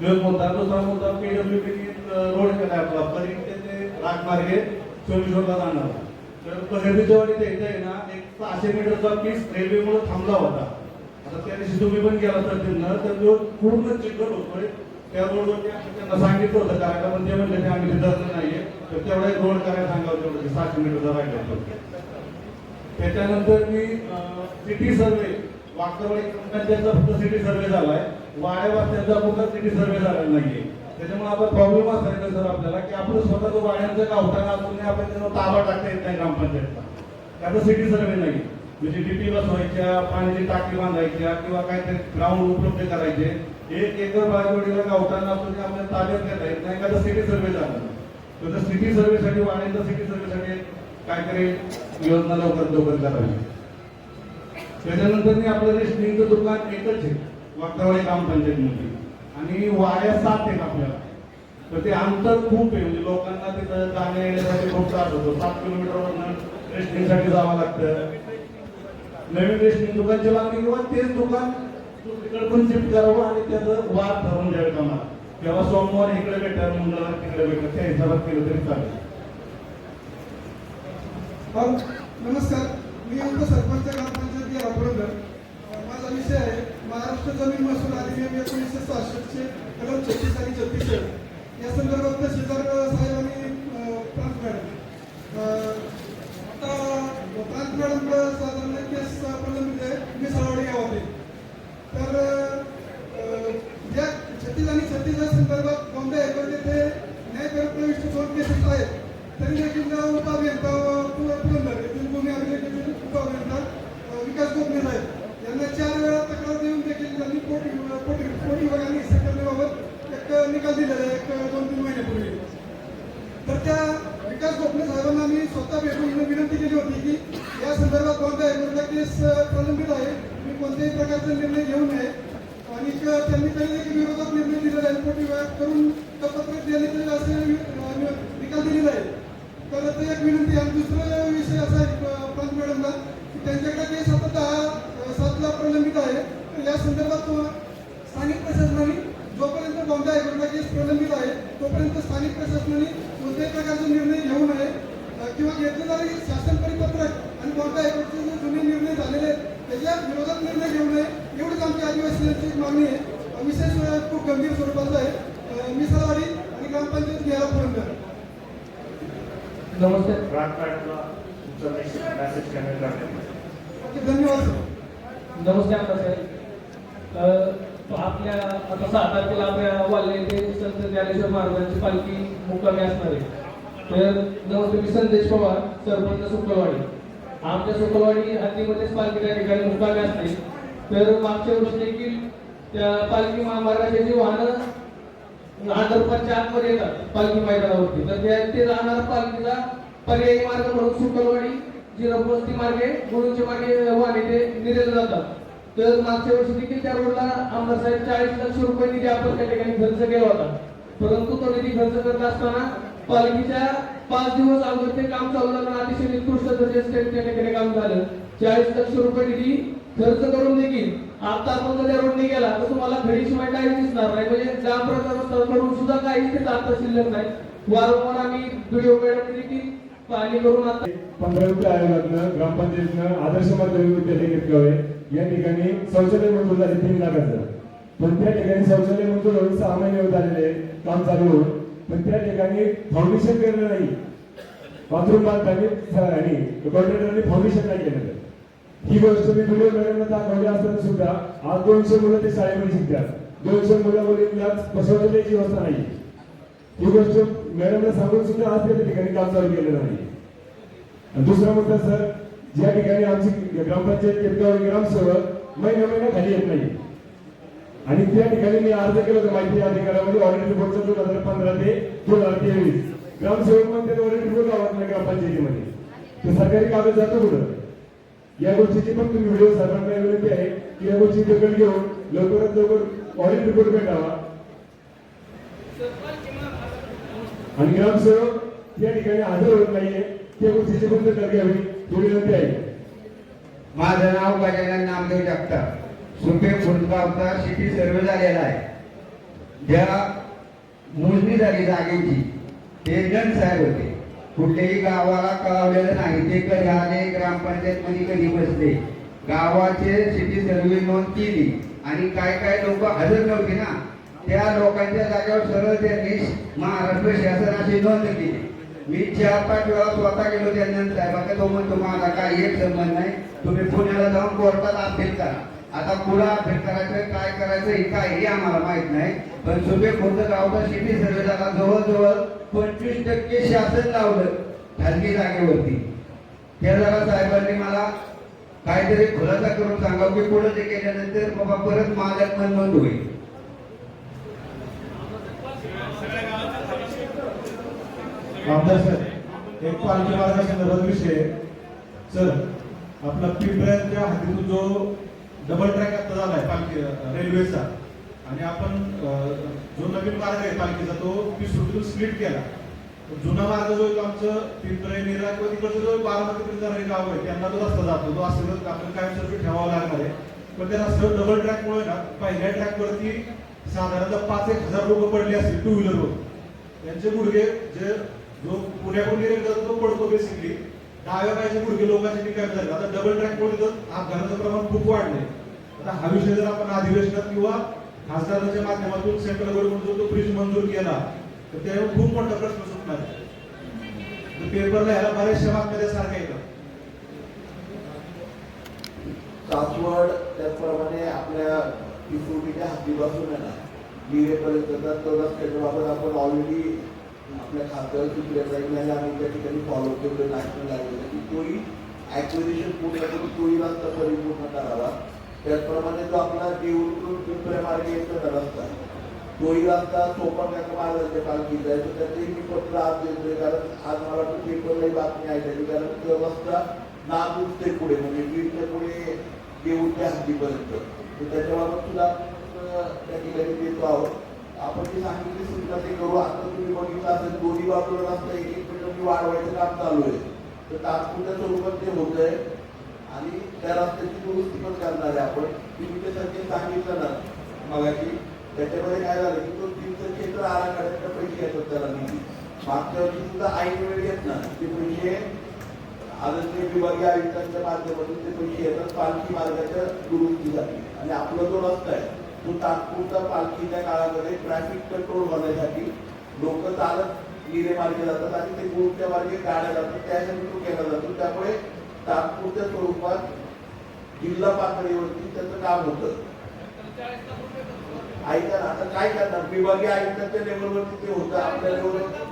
मुद्दा. दुसरा मुद्दा, PWD रोड केला आपला परिंद ते राजमार्गे सोमेश्वरला जाणार. तर पगडीच्यावाडीत इथे आहे ना, एक 600 मीटरचा पीस रेल्वेमुळे थांबला होता. आता त्या दिवशी तुम्ही पण गेला तर त्यांना, तर तो पूर्ण चिखल होतोय त्या रोडवरती. त्यांना सांगितलं होतं करायला, पण ते म्हणले की आम्ही धरलं नाहीये, तर तेवढा एक रोड करायला सांगावं, तेवढं 600 मीटरचा राहिला. त्याच्यानंतर मी सिटी सर्वे, वाकरवाडी ग्रामपंचायतचा फक्त सिटी सर्वे झालाय, वाड्या वास्त्यांचा फक्त सिटी सर्वे झालेला नाहीये. त्याच्यामुळे आपण प्रॉब्लेम असा आहे सर आपल्याला की आपलं स्वतःचं वाड्यांचं गावठाणं असून आपण त्याच्यावर ताबा टाकता येत नाही ग्रामपंचायतला. त्याचा सिटी सर्वे नाही, म्हणजे डीपी बसवायच्या, पाण्याची टाकी बांधायच्या किंवा काहीतरी ग्राउंड उपलब्ध करायचे. 1 एकर बाजूला गावठाणं असून ते आपल्याला ताब्यात घेता येत नाही. एखादा सिटी सर्वे झाला तर सिटी सर्वेसाठी वाड्यांचा सिटी सर्वेसाठी काहीतरी योजना लवकर करावी. त्याच्यानंतर आपलं रेशनिंगचं दुकान एकच आहे वाकरावाडी ग्रामपंचायतमध्ये आणि वाड्या 7 आहेत आपल्याला. तर ते अंतर खूप आहे, म्हणजे लोकांना तिथं जाण्या येण्यासाठी खूप त्रास होतो. 7 किलोमीटरवरनं रेशनिंगसाठी जावं लागतं. नवीन रेशनिंग दुकानची मागणी किंवा तेच दुकान दुसरीकडे पण शिफ्ट करावं आणि त्याचं वाद ठरवून द्यावे आम्हाला. तेव्हा सोमवार इकडे भेटा, मंगळवार तिकडे भेटा, त्या हिशोबात केलं तरी चालेल. नमस्कार, मी उपसरपंच ग्रामपंचायत गेला. माझा विषय आहे महाराष्ट्र जमीन महसूल अधिनियम 1966 कलम 36 आणि 36 या संदर्भात तहसीलदार साहेबांनी प्रांत मॅडम साधारण केस प्रलंबित आहे मिसळवाडी गावात. तर या 36 आणि 36 संदर्भात बॉम्बे हायकोर्ट येथे न्यायप्रविष्ट प्रविष्ट 2 केसेस आहेत. तरी देखील उपअभियंता पुरंदर येथील भूमी अभिलेख उपअभियंता विकास गोपनीस आहेत यांना 4 वेळा तक्रार देऊन देखील त्यांनी पोट विभागाने हिस्सा करण्याबाबत एक निकाल दिलेला आहे 1-2-3 महिन्यापूर्वी. तर त्या विकास गोपनीस साहेबांना मी स्वतः भेटून विनंती केली होती की या संदर्भात कोणत्या हायकोर्टला केस प्रलंबित आहे, मी कोणत्याही प्रकारचा निर्णय घेऊ नये. आणि त्यांनी काही देखील विरोधात निर्णय दिलेला आहे. पोट विभाग करून पत्रक दिले तरी असे निकाल दिलेला आहे. तर ते एक विनंती. आणि दुसरा विषय असा आहे प्रांत मॅडमला की त्यांच्याकडे केस आता 7 प्रलंबित आहे. तर या संदर्भात स्थानिक प्रशासनाने जोपर्यंत बॉम्बे हायकोर्टला केस प्रलंबित आहे तोपर्यंत स्थानिक प्रशासनाने कोणत्याही प्रकारचा निर्णय घेऊ नये किंवा घेतले तरी शासन परिपत्रक आणि बॉम्बे हायकोर्टचे जे जुने निर्णय झालेले आहेत त्याच्या विरोधात निर्णय घेऊ नये एवढीच आमची आदिवासींची मागणी आहे. विशेष खूप गंभीर स्वरूपाचा आहे. मिसळवाडी आणि ग्रामपंचायत घ्यायला पुरंदर. धन्यवाद. नमस्कार साहेब. आपल्या आता 6 तारखेला आपल्या वाल्ले येथे संत ज्ञानेश्वर महाराजांची पालखी मुक्कामी असणार आहे. तर नमस्ते, मी संदेश पवार, सरपंच सुकलवाडी. आमच्या सुकलवाडी हद्दीमध्येच पालखी त्या ठिकाणी मुक्कामी असते. तर मागच्या वर्षी देखील त्या पालखी महामार्गाचे जे वाहनं अंडरपासच्या आतमध्ये येतात पालखी मैदानावरती, तर ते जाणारा पालखीचा पर्यायी मार्ग म्हणून सुकलवाडी जिरपवस्ती मार्गे गुरुंच्या मार्गे वाहने ते निरेला जातात. तर मागच्या वर्षी देखील त्या रोडला आमदार साहेब 40 लाख रुपये निधी आपण त्या ठिकाणी खर्च केला होता. परंतु तो निधी खर्च करत असताना पालखीच्या 5 दिवस अगोदर ते काम चालू झालं. अतिशय निकृष्ट दर्जाचे त्या ठिकाणी काम झालं. 40 लाख रुपये निधी खर्च करून देखील आता आपण जर रोडने गेला तर तुम्हाला घडीशिवाय काही दिसणार नाही. म्हणजे डांबराचा रस्ता करून सुद्धा काहीच ते आता शिल्लक नाही. वारंवार आम्ही व्हिडिओ मॅडम देखील पाहणी करून आता 15 आयोगातनं ग्रामपंचायतनं आदर्श माध्यमिक विद्यालय घेतगावे या ठिकाणी शौचालय मंजूर झाले 3 लाखाचं. पण त्या ठिकाणी शौचालय मंजूर होऊन 6 महिने होत आलेले काम चालू होऊन, पण त्या ठिकाणी फाउंडेशन केलं नाही. बाथरूम बांधताना आणि कॉन्ट्रॅक्टरने फाउंडेशन नाही केलं. ही गोष्ट मी व्हिडिओ मॅडमला दाखवली असताना सुद्धा आज 200 मुलं ते शाळेमध्ये शिकतात. 200 मुलामुलींना शौचालयाची व्यवस्था नाही. ही गोष्ट मॅडमला सांगून सुद्धा आज त्या ठिकाणी काम चालू केलेलं नाही. आणि दुसरा मुद्दा सर, ज्या ठिकाणी आमची ग्रामपंचायत केतगाव ग्रामसेवक महिना खाली येत नाही आणि त्या ठिकाणी मी अर्ज केला होता माहिती अधिकारामध्ये ऑडिट रिपोर्टचा 2015 ते 2023 ग्रामसेवक म्हणते ऑडिट रिपोर्ट गावात नाही ग्रामपंचायतीमध्ये. तर सरकारी कागद जातो कुठं? या गोष्टीची पण तुम्ही व्हिडिओ सर्वांना विनंती आहे की या गोष्टी दखल घेऊन लवकरात लवकर ऑडिट रिपोर्ट भेटावा. आणि ग्रामसेवक या ठिकाणी हजर होत नाहीये त्या गोष्टीची पण दखल घ्यावी ही विनंती आहे. माझं नाव गजानन नामदेव जगताप. सुपे खुर्दगावचा सिटी सर्वे झालेला आहे. ज्या मोजणी झाली जागेची ते जन साहेब होते. कुठल्याही गावाला कळवलेलं नाही. ते कधी आले ग्रामपंचायत मध्ये कधी बसले, गावाचे सिटी सर्वे नोंद केली आणि काय काय लोक हजर नव्हते ना, त्या लोकांच्या जागेवर सरळ त्यांनी महाराष्ट्र शासनाची नोंद केली. मी 4-5 वेळा स्वतः गेलो त्या जन साहेबांना. तो म्हणतो माझा काही एक संबंध नाही, तुम्ही पुण्याला जाऊन कोर्टात अपील करा. आता पुढे अभ्यास करायचं काय करायचं हे काही आम्हाला माहित नाही. पण सुपे खुर्द गावचा सिटी सर्वे झाला, जवळजवळ 25% शासन लावलं खाजगी जागेवरती. त्या जरा साहेबांनी मला काहीतरी खुलासा करून सांगावं की पुढे ते केल्यानंतर बाबा परत माझ्यात नोंद होईल. आमदार सर, एक पालखी मार्गासंदर्भात विषय सर, आपला पिंपऱ्याच्या हद्दीतून जो डबल ट्रॅक आता झालाय पालखी रेल्वेचा, आणि आपण जो नवीन मार्ग आहे पालखीचा तो पिसुटीतून स्प्लिट केला. जुना मार्ग जो आमचं पिंपरे निरा किंवा तिकडचं जो बारामती जाणारे गाव आहे त्यांना तो रस्ता जातो, तो असं आपल्याला कायमस्वरूपी ठेवावा लागणार आहे. पण त्या रस्त्यावर डबल ट्रॅकमुळे ना पहिल्या ट्रॅकवरती साधारणतः 5,000 लोक पडले असतील टू व्हीलरवर. त्यांचे गुडघे जे जो पुण्याकडून निरेक जातो तो पडतो बेसिकली, डाव्या पायाचे गुडघे लोकांचे निकामी झाले. आता डबल ट्रॅकमुळे तर अपघाताचं प्रमाण खूप वाढले. आता हा विषय जर आपण अधिवेशनात किंवा खासदारांच्या माध्यमातून सेंट्रल गव्हर्नमेंट जो ब्रिज मंजूर केला तर त्यावर खूप मोठा प्रश्न सुटणार आहे. पेपरला ह्याला बऱ्याचशा बातम्या सारख्या येतात. सासवड त्याचप्रमाणे आपल्या पिसुटीच्या हद्दीपासून आहे ना गिरेपर्यंतचा तो रस्त्याच्या बाबत आपण ऑलरेडी आपल्या खात्यावर सुप्रिया आम्ही त्या ठिकाणी फॉलो केलं नॅशनल हायवेला की तोही ॲक्विजिशन पूर्ण करून तोही रस्ता परिपूर्ण करावा. त्याचप्रमाणे जो आपला देऊळकडून पिंपऱ्या मार्गे येतो ना रस्ता तोही रस्ता सोपानकाका महाराजांच्या पालखीचा आहे. तर त्याचंही मी पत्र आज देतोय, कारण आज मला वाटतं पेपरलाही बातमी ऐकायची, कारण तो रस्ता नागपूरचे पुढे म्हणजे बीडच्या पुढे देऊळच्या हद्दीपर्यंत. तर त्याच्याबाबत सुद्धा त्या ठिकाणी देतो आहोत. आपण जी सांगितली सूचना ते करू. आता तुम्ही बघितलं असेल दोन्ही बाजूला रस्ता 1-1 मीटर वाढवायचं काम चालू आहे. तर तात्पुरत्या स्वरूपात ते होत आहे आणि त्या रस्त्याची दुरुस्ती पण करणार आहे आपण. तुम्ही ते सगळे सांगितलं ना मगाशी, त्याच्यामध्ये काय झालं की तो तीर्थक्षेत्र आराखड्याचे पैसे येतात त्याला निधी. मागच्या वर्षी सुद्धा ऐन वेळ येत ना ते पैसे आदरणीय विभागीय आयुक्तांच्या माध्यमातून ते पैसे येतात पालखी मार्गाच्या दुरुस्तीसाठी. आणि आपला जो रस्ता आहे तो तात्पुरता पालखीच्या काळामध्ये ट्रॅफिक कंट्रोल होण्यासाठी लोक चालत गिरे मार्गे जातात आणि ते गुरुच्या मार्गे गाड्या जातात, त्यासाठी तो केला जातो. त्यामुळे तात्पुरत्या स्वरूपात जिल्हा पातळीवरती त्याचं काम होतं. ऐका ना, आता काय करणार विभागीय आयुक्तांच्या लेवलवरती ते होतं, आपल्या लेवलवर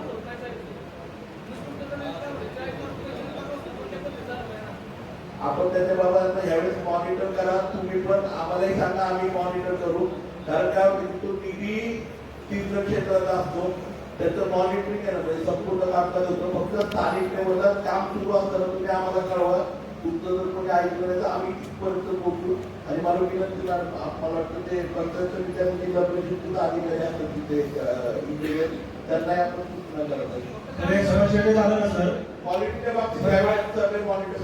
आपण त्याच्या बाबत ह्यावेळेस मॉनिटर करा. तुम्ही पण आम्हालाही सांगा, आम्ही मॉनिटर करू. कारण काय होतं तो निधी तीर्थक्षेत्राचा असतो, त्याचं मॉनिटरिंग आहे ना म्हणजे संपूर्ण कामकाज होतं. फक्त स्थानिक लेवलला काम सुरू असताना तुम्ही आम्हाला कळवा. तुमचं जर कोणी ऐकलं नाही तर आम्ही तिथपर्यंत पोहोचू. आणि मला विनंती मला वाटतं ते पंचायत समिती आणि जिल्हा परिषद सुद्धा अधिकारी असतात तिथे इंजिनियर, त्यांनाही आपण सूचना करत आहे. समस्या झालं ना सर, क्वालिटीच्या बाबतीत काय वाटतं मॉनिटर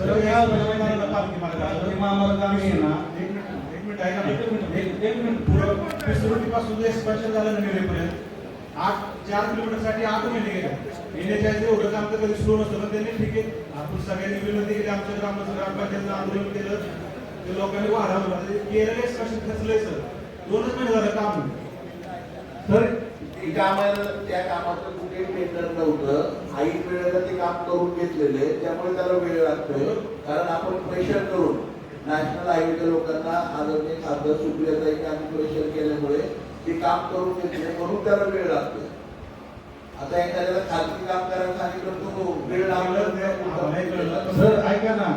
पासून जे एक्सपान्शन झालं ना निरेपर्यंत 4 किलोमीटरसाठी 8 महिने गेले. येण्याच्या एवढं काम तर कधी सुरू नसतं. पण त्यांनी ठीक आहे, आपण सगळ्यांनी विनंती केली, आमच्या ग्रामपंचायतचं आंदोलन केलं, ते लोकांनी वाढवलं केलेलं एक्सपान्शन खचलंय सर. 2च महिने झालं काम सर. त्या कामाचं कुठेही टेंडर नव्हतं, ऐन वेळेला ते काम करून घेतलेले, त्यामुळे त्याला वेळ लागतोय. कारण आपण प्रेशर करून नॅशनल हायवेच्या लोकांना आदरणीय खासदार सुप्रियाताईंनी आम्ही प्रेशर केल्यामुळे ते काम करून घेतले, म्हणून त्याला वेळ लागतोय. आता एखाद्याला खाजगी काम करायला सांगितलं तो वेळ लागला सर. ऐका ना,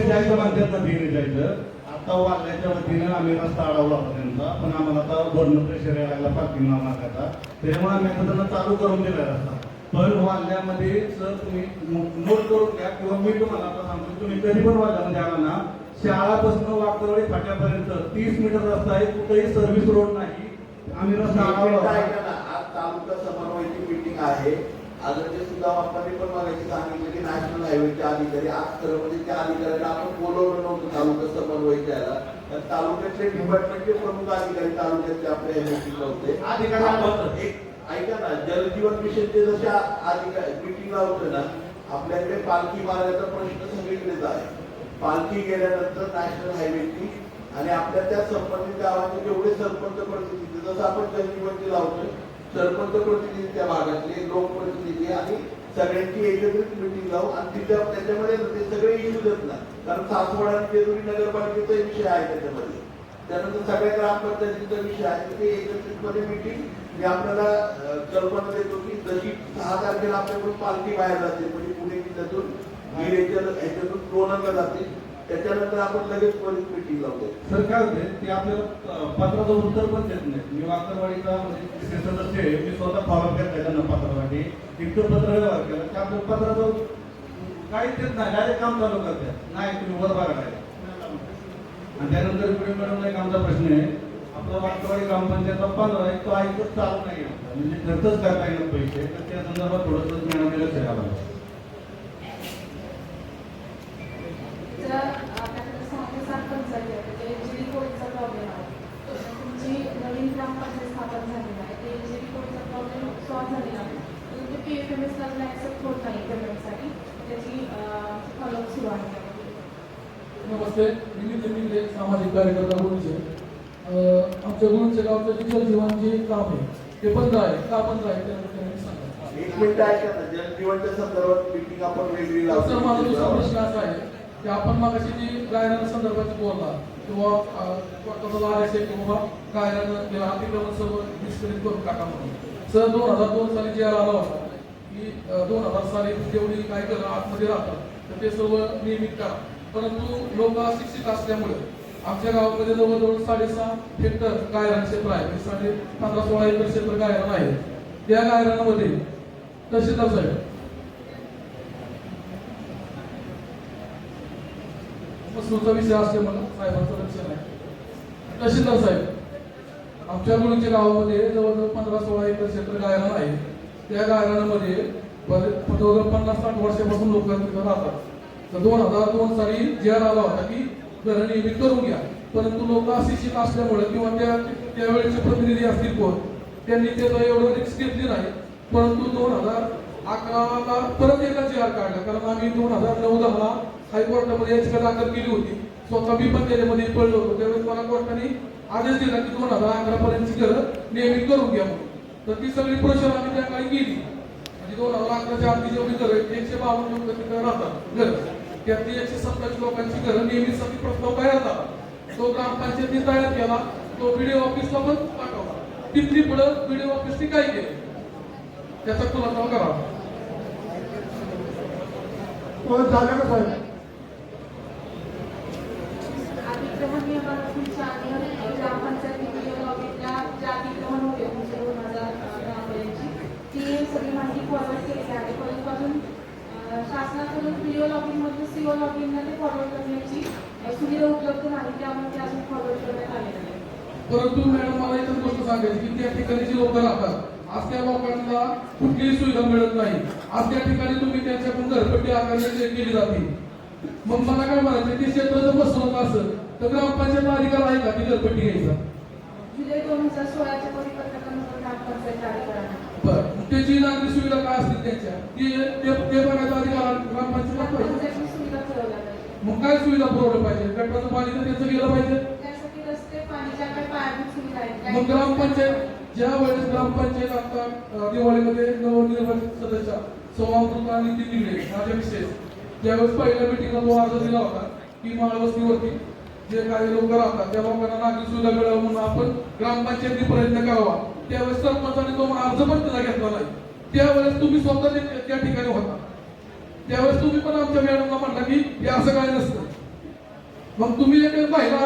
जायचं म्हणतात ना तिने जायचं. आता वाल्याच्या वतीनं आम्ही रस्ता अडवला होता त्यांचा, पण आम्हाला आता वर्ण प्रेशर यायला लागला पार्किंग नाकाचा, त्याच्यामुळे आम्ही आता त्यांना चालू करून दिला रस्ता. पण वाल्यामध्ये सर तुम्ही नोट करून घ्या, किंवा मी तुम्हाला आता सांगतो, तुम्ही कधी पण वाल्यामध्ये आला ना शाळापासून वाकरवडी फाट्यापर्यंत 30 मीटर रस्ता आहे, कुठेही सर्व्हिस रोड नाही. आम्ही रस्ता अडवला. आज तालुका समन्वयाची मीटिंग आहे. आदरणीय सुद्धा आपण पण मागायची सांगितलं की नॅशनल हायवेचे अधिकारी आज खरं म्हणजे त्या अधिकाऱ्यांना आपण बोलवलं नव्हतं तालुका समन्वयाच्या याला. तालुक्यातले डिपार्टमेंटचे प्रमुख अधिकारी तालुक्यातले आपल्या मीटिंगला होते. एक ऐका ना, जलजीवन मिशनचे जसे अधिकारी मीटिंगला होते ना, आपल्याकडे पालखी मार्गाचा प्रश्न सगळीकडेच आहे. पालखी गेल्यानंतर नॅशनल हायवेची आणि आपल्या त्या संबंधित गावाचे जेवढे सरपंच प्रतिनिधी, जसं आपण जलजीवनची लावतोय, सरपंच प्रतिनिधी त्या भागातले, लोकप्रतिनिधी आणि सगळ्यांची एकत्रित मीटिंग लावू आणि त्याच्यामध्ये ते सगळे इश्यूज आहेत ना कारण सासवड आणि जेजुरी नगरपालिकेचा विषय आहे त्याच्यामध्ये. त्यानंतर सगळ्या ग्रामपंचायतीचा विषय आहे. ते एकत्रितपणे मिटिंग मी आपल्याला कल्पना देतो की जशी 6 तारखेला आपल्याकडून पालखी बाहेर जाते, म्हणजे पुणे जिल्ह्यातून ह्याच्यातून लोणंदला जाते, त्याच्यानंतर आपण लगेच पोलीस मिटिंग लावतो. सर काय होते ते आपल्याला पत्राचं उत्तर पण देत नाही. मी वाकरवाडीचा म्हणजे सदस्य आहे, मी स्वतः फॉलो केला त्यांना पत्रासाठी इतकं पत्र व्यवहार केला की आपल्या पत्राचं काहीच देत नाही, डायरेक्ट काम चालू करतात. नाही तुम्ही वर बघा नाही. आणि त्यानंतर पुढे मॅडमला एक आमचा प्रश्न आहे, आपला वाकरवाडी ग्रामपंचायतचा 15 आहे तो ऐकत चालू नाही, म्हणजे खर्चच करता येईल पैसे, तर त्या संदर्भात थोडंसं मॅडम लक्ष द्यावं. जर आपल्याकडे 6 ते 7 पंचायती आहेत, ते एलजीडी कोडचा प्रॉब्लेम आहे. तुमची नवीन ग्रामपंचायत स्थापन झालेली आहे, ते एलजीडी कोडचा प्रॉब्लेम सॉल्व्ह झालेला आहे. परंतु PFMS ला ॲक्सेप्ट होत नाही पेमेंटसाठी, त्याची फॉलोअप सुरू आहे. नमस्ते, मी नितीन मिंदे, सामाजिक कार्यकर्ता गुरुचे. आमच्या गुरुचे गावचं जे जलजीवन जे काम आहे ते बंद आहे. का बंद आहे त्याबद्दल सांगा. एक मिनिट ऐका ना, जलजीवनच्या संदर्भात मिटिंग आपण वेगळी लावतो. सर, माझा दुसरा प्रश्न असा आहे की आपण मागाशी जी गायरान संदर्भात बोलला किंवा RSA किंवा गायरान किंवा अतिक्रमण सर्व निष्क्रिय करून टाका म्हणून. सर 2002 साली जे आला होता की 2000 साली जेवढी काय करा आतमध्ये राहतात तर ते सर्व नियमित करा. परंतु लोक अशिक्षित असल्यामुळे आमच्या गावामध्ये जवळजवळ 6.5 हेक्टर गायरान क्षेत्र आहे. 15-16 एकर क्षेत्र गायरान आहे. त्या गायरानामध्ये तहसीलदार साहेब मसूरचा विषय असल्यामुळे साहेबांचं लक्ष नाही. तहसीलदार साहेब, आमच्या मुलींच्या गावामध्ये जवळजवळ 15-16 एकर क्षेत्र गायरान आहे. त्या गायरानामध्ये जवळजवळ 50-60 वर्षापासून लोक तिथं राहतात. तर 2002 साली जी आर आला होता की घरं नियमित करून घ्या. परंतु लोक अशिक्षित असल्यामुळे किंवा त्यावेळेचे प्रतिनिधी असतील कोण त्यांनी त्याचं एवढं रिस्क घेतली नाही. परंतु 2011ला परत एकदा जी आर काढला, कारण आम्ही 2009-10 हायकोर्टामध्ये याचिका दाखल केली होती. स्वतः मी पण त्याच्यामध्ये पडलो होतो. त्यावेळेस मला कोर्टाने आदेश दिला की 2011 पर्यंतची घरं नियमित करून घ्या म्हणून. तर ती सगळी प्रोसेस आम्ही त्या काळी केली. म्हणजे 2011च्या आधी जेवढी घरं 152 लोक तिथे राहतात घर, त्यातली 127 लोकांची घरं नियमितसाठी प्रस्ताव तयार झाला. तो ग्रामपंचायतीने तयार केला, तो BDO ऑफिसला पण पाठवला. तिथली पुढे BDO ऑफिसने काय केलं त्याचा खुलासा करावा. झालं का साहेब? अतिक्रमण नियमानुसार ग्रामपंचायती BDO ऑफिसला जे अतिक्रमण होते 2000 ग्रामपंचायतीची ती सगळी माहिती फॉरवर्ड केली आहे. कॉलेजपासून शासनाकडून BDO लॉगिनमधून CO लॉगिनला ते फॉरवर्ड करण्याची सुविधा उपलब्ध नाही, त्यामुळे ते अजून फॉरवर्ड करण्यात आलेलं आहे. परंतु मॅडम, मला एकच गोष्ट सांगायची की त्या ठिकाणी जी लोक राहतात आज त्या लोकांना कुठलीही सुविधा मिळत नाही. आज त्या ठिकाणी तुम्ही त्यांच्याकडून घरपट्टी आकारणी केली जाते. मग मला काय म्हणायचं, ते क्षेत्र जर बसवत असेल तर ग्रामपंचायत अधिकार आहे का ती घरपट्टी घ्यायचा? जुलै 2016च्या परिपत्रकानुसार ग्रामपंचायत अधिकार आहे. बरं, त्याची नागरी सुविधा काय असतील त्यांच्या ते बघायचा अधिकार ग्रामपंचायत पाहिजे. सुविधा पुरवल्या पाहिजे. मग काय सुविधा पुरवल्या पाहिजे? गटाचं पाणी तर त्यांचं गेलं पाहिजे. त्यासाठी रस्ते, पाणीच्या काही पायाभूत सुविधा आहेत. मग ग्रामपंचायत ज्या वेळेस ग्रामपंचायत आता दिवाळीमध्ये नवनिर्वाचित सदस्य सौअमृत आणि नितीन निगडे माझ्या विशेष त्यावेळेस पहिल्या मिटिंगला तो अर्ज दिला होता की माळवस्तीवरती जे काही लोक राहतात त्या लोकांना नागरी सुविधा मिळावं म्हणून आपण ग्रामपंचायतीने प्रयत्न करावा. त्यावेळेस सरपंचाने तो अर्ज पण त्याला घेतला नाही. त्यावेळेस तुम्ही स्वतः त्या ठिकाणी होता. त्यावेळेस तुम्ही पण आमच्या मॅडमला म्हणला की हे असं काय नसतं. मग तुम्ही एक महिला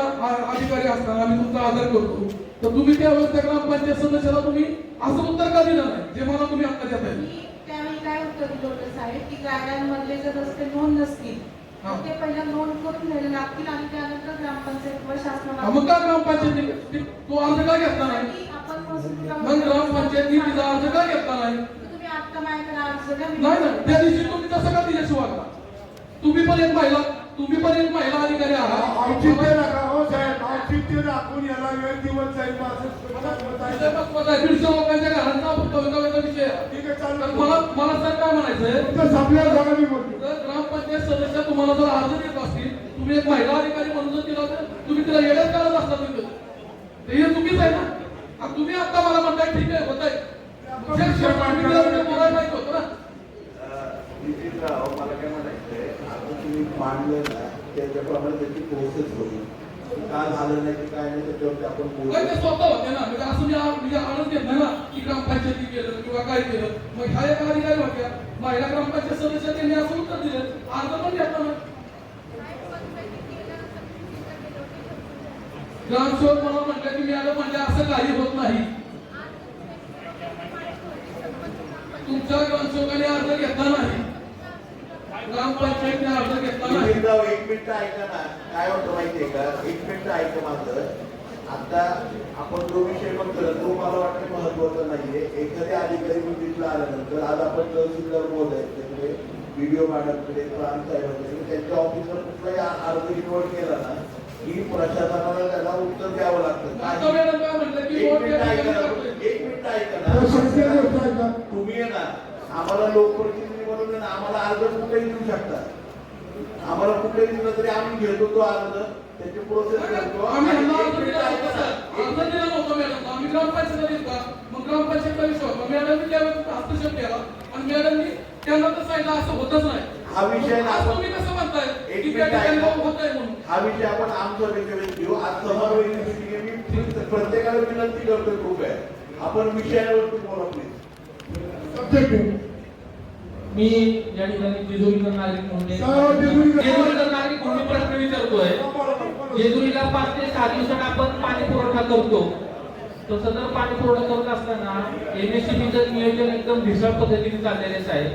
अधिकारी असताना आम्ही तुमचा आदर करतो, तर तुम्ही त्यावेळेस त्या ग्रामपंचायत सदस्याला तुम्ही असं उत्तर का दिलं नाही जे मला तुम्ही आता देत आहे? त्यावेळी काय उत्तर दिलं होतं साहेब की गाड्यांमधले जर रस्ते नोंद नसतील तर ते पहिला नोंद करून घ्यायला लागतील आणि त्यानंतर ग्रामपंचायत व शासनाला. मग का ग्रामपंचायतीने तो अर्ज का घेतला नाही? मग ग्रामपंचायतीने तिचा अर्ज का घेतला नाही? तुम्ही आता माझ्याकडे अर्ज द्या. नाही ना, त्या दिवशी तुम्ही तसं का तिच्याशी वागला? तुम्ही पण एक महिला अधिकारी आहात. औचित्य नका हो साहेब, औचित्य दाखवून याला वेळ दिवस जाईल. 150 लोकांच्या घरांचा भवितव्याचा विषय आहे. मला सर काय म्हणायचंय, ग्रामपंचायत सदस्य तुम्हाला जर अर्ज देत असतील, तुम्ही एक महिला अधिकारी म्हणून जर तिला तुम्ही तिला येण्यात करत असता तिथं, हे चुकीच आहे ना. तुम्ही आता मला म्हणताय ठीक आहे होत आहे बोलायला माहित होतं ना. नितीनराव, मला काय म्हणायचंय, आता तुम्ही मांडलं ना त्याच्याप्रमाणे त्याची प्रोसेस होईल. काय झालं नाही की काय नाही त्याच्यावरती आपण बोलू. ते स्वतः होते ना, म्हणजे असं मी आवाज घेत नाही ना की ग्रामपंचायती केलं किंवा काय केलं. मग ह्या एका अधिकारी होत्या महिला ग्रामपंचायत सदस्य, त्यांनी असं उत्तर दिलं, अर्ज पण घेतला ना. ग्रामसेवक मला म्हटलं की मी आलं म्हणलं असं काही होत नाही. तुमच्या ग्रामसेवकाने अर्ज घेतला नाही, ग्रामपंचायतने अर्ज घेतला नाही. एक मिनिट ऐका ना, काय होतं माहितीये का, एक मिनिट ऐका माझं. आता आपण जो विषय म्हणतो तो मला वाटतं महत्वाचा नाहीये. एखाद्या अधिकारी नोटीसला आल्यानंतर आज आपण तहसीलदार बोलायचे व्हिडिओ मॅडमकडे प्रांत साहेबांकडे त्यांच्या ऑफिसवर कुठलाही अर्ज निवड केला ना की प्रशासनाला त्याला उत्तर द्यावं लागतं. एक मिनिट ऐका ना, तुम्ही आहे ना आम्हाला लोकप्रतिनिधी म्हणून आहे ना आम्हाला अर्ज कुठेही देऊ शकता. आम्हाला कुठेही दिलं तरी आम्ही घेतो तो अर्ज, त्याची प्रोसेस करतो. आम्ही दिला नव्हता मॅडम, आम्ही ग्रामपंचायतीला दिला. मग ग्रामपंचायतला विश्वास मॅडमनी त्यावेळेस हस्तक्षेप केला आणि मॅडमनी त्यांना तर सांगितलं असं होतच नाही. हा विषय तुम्ही कसं म्हणताय एक की मिनिट त्या ठिकाणी ऐका. होत आहे म्हणून? हा विषय आपण आमच्या वेगवेगळे घेऊ. आज समन्वय मी प्रत्येकाला विनंती करतोय खूप आहे, आपण विषयावरती बोला प्लीज. मी या ठिकाणी जेजुरीकर नागरिक जेजुरीकर नागरिक म्हणून प्रश्न विचारतोय. जेजुरीला 5 ते 6 दिवसात आपण पाणी पुरवठा करतो, तसं जर पाणी पुरवठा करत असताना MSCBचं नियोजन एकदम ढिसाळ पद्धतीने चाललेलेच आहे.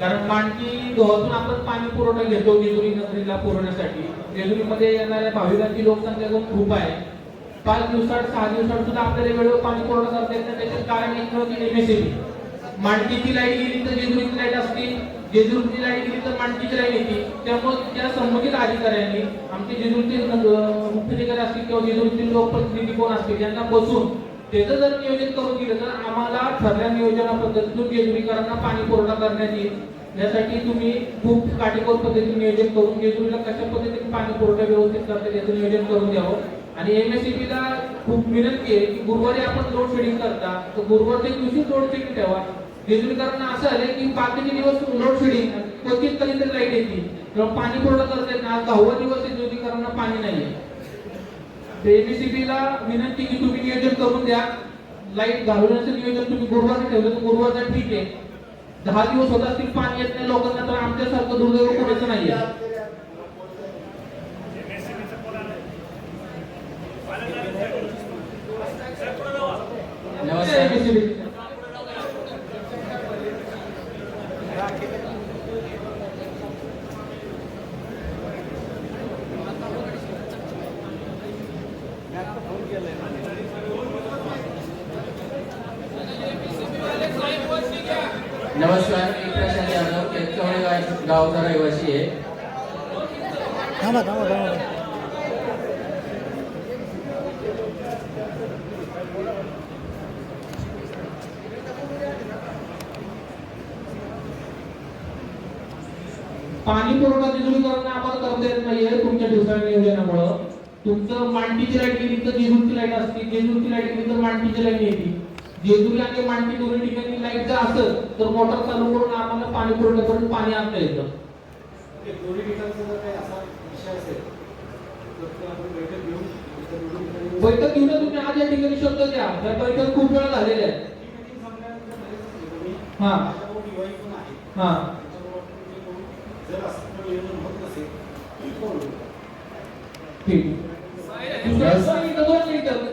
कारण मांडकी गावातून आपण पाणी पुरवठा घेतो जेजुरी नगरीला पुरवण्यासाठी. जेजुरीमध्ये येणाऱ्या भाविकांची लोकसंख्या खूप आहे. 5 दिवसात 6 दिवसात सुद्धा आपल्याला वेळेवर पाणी पुरवठा करता येत नाही. त्याचे कारण एक म्हणजे MSCB. मांडकीची लाईट गेली तर जेजुरीची लाईट असते, जेजुरीची लाईट गेली तर मांडकीची लाईट येते. त्यामुळे त्या संबंधित अधिकाऱ्यांनी आमचे जेजुरीचे मुख्याधिकारी असतील किंवा जेजुरीचे लोकप्रतिनिधी कोण असतील त्यांना बसून त्याचं जर नियोजन करून दिलं तर आम्हाला ठरल्या नियोजना पद्धतीतून जेजुरीकरांना पाणी पुरवठा करण्यात येईल. यासाठी तुम्ही खूप काटेकोर पद्धतीने नियोजन करून जेजुरीला कशा पद्धतीने पाणी पुरवठा व्यवस्थित करतात याचं नियोजन करून द्यावं. आणि MSCBला खूप विनंती आहे की गुरुवारी आपण लोड शेडिंग करता तर गुरुवारच्या दिवशी लोड शेडिंग ठेवा. जेजुरीकरांना असं आलं की बाकीचे दिवस लोड शेडिंग क्वचित कधीतरी लाईट येते किंवा पाणी पुरवठा करता येत ना, 10वा दिवस जेजुरीकरांना पाणी नाहीये. MSCBला विनंती की तुम्ही नियोजन करून द्या. लाईट घालवण्याचं नियोजन तुम्ही गुरुवारी ठेवलं तर गुरुवारचा ठीक आहे. 10 दिवस होत असतील पाणी येत नाही लोकांना तर आमच्यासारखं दुर्दैव कोणाचं नाहीये. नमस्कार, मी प्रशांत यादव केतकवडे गावचा रहिवासी आहे. पाणी पुरवठा जेजुरीकरांना आम्हाला करता येत नाहीये तुमच्या दिवसाच्या नियोजनामुळं. तुमचं मांडकीची लाईट गेली तर जेजुरीची लाईट असते, जेजुरीची लाईट गेली तर मांडकीची लाईट येते. जेजुरी आणि मांडकी दोन्ही ठिकाणी लाईट जर असेल तर मोटर चालू करून आम्हाला पाणी पुरवठ्यापर्यंत पाणी आणता येतं. बैठक घेऊन तुम्ही आज या ठिकाणी शब्द द्या. त्या बैठक खूप वेळा झालेल्या आहेत. हा हा ठीक.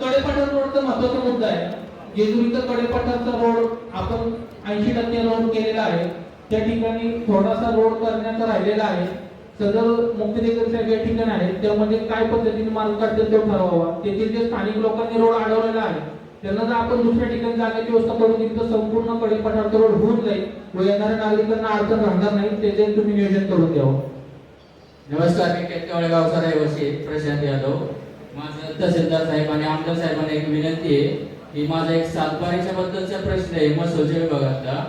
कडेपठार रोडचा महत्वाचा मुद्दा आहे. जेजुरीचा कडेपठारचा रोड आपण 80% रोड केलेला आहे. त्या ठिकाणी थोडासा रोड करण्याचा राहिलेला आहे. सदर मुख्याधिकारी साहेब या ठिकाणी आहेत, त्यामध्ये काय पद्धतीने मार्ग काढतील तो ठरवावा. तेथील जे स्थानिक लोकांनी रोड अडवलेला आहे त्यांना जर आपण दुसऱ्या ठिकाणी जागेची व्यवस्था करून दिली तर संपूर्ण कडेपठारचा रोड होऊन जाईल व येणाऱ्या नागरिकांना अडचण राहणार नाही. त्याचे तुम्ही नियोजन करून द्यावं. नमस्कार, मी केतकवडे गावचा रहिवासी प्रशांत यादव. माझं तहसीलदार साहेब आणि आमदार साहेबांना एक विनंती आहे की माझा एक सातबारीच्या बद्दलचा प्रश्न आहे महसूलच्या विभागातला.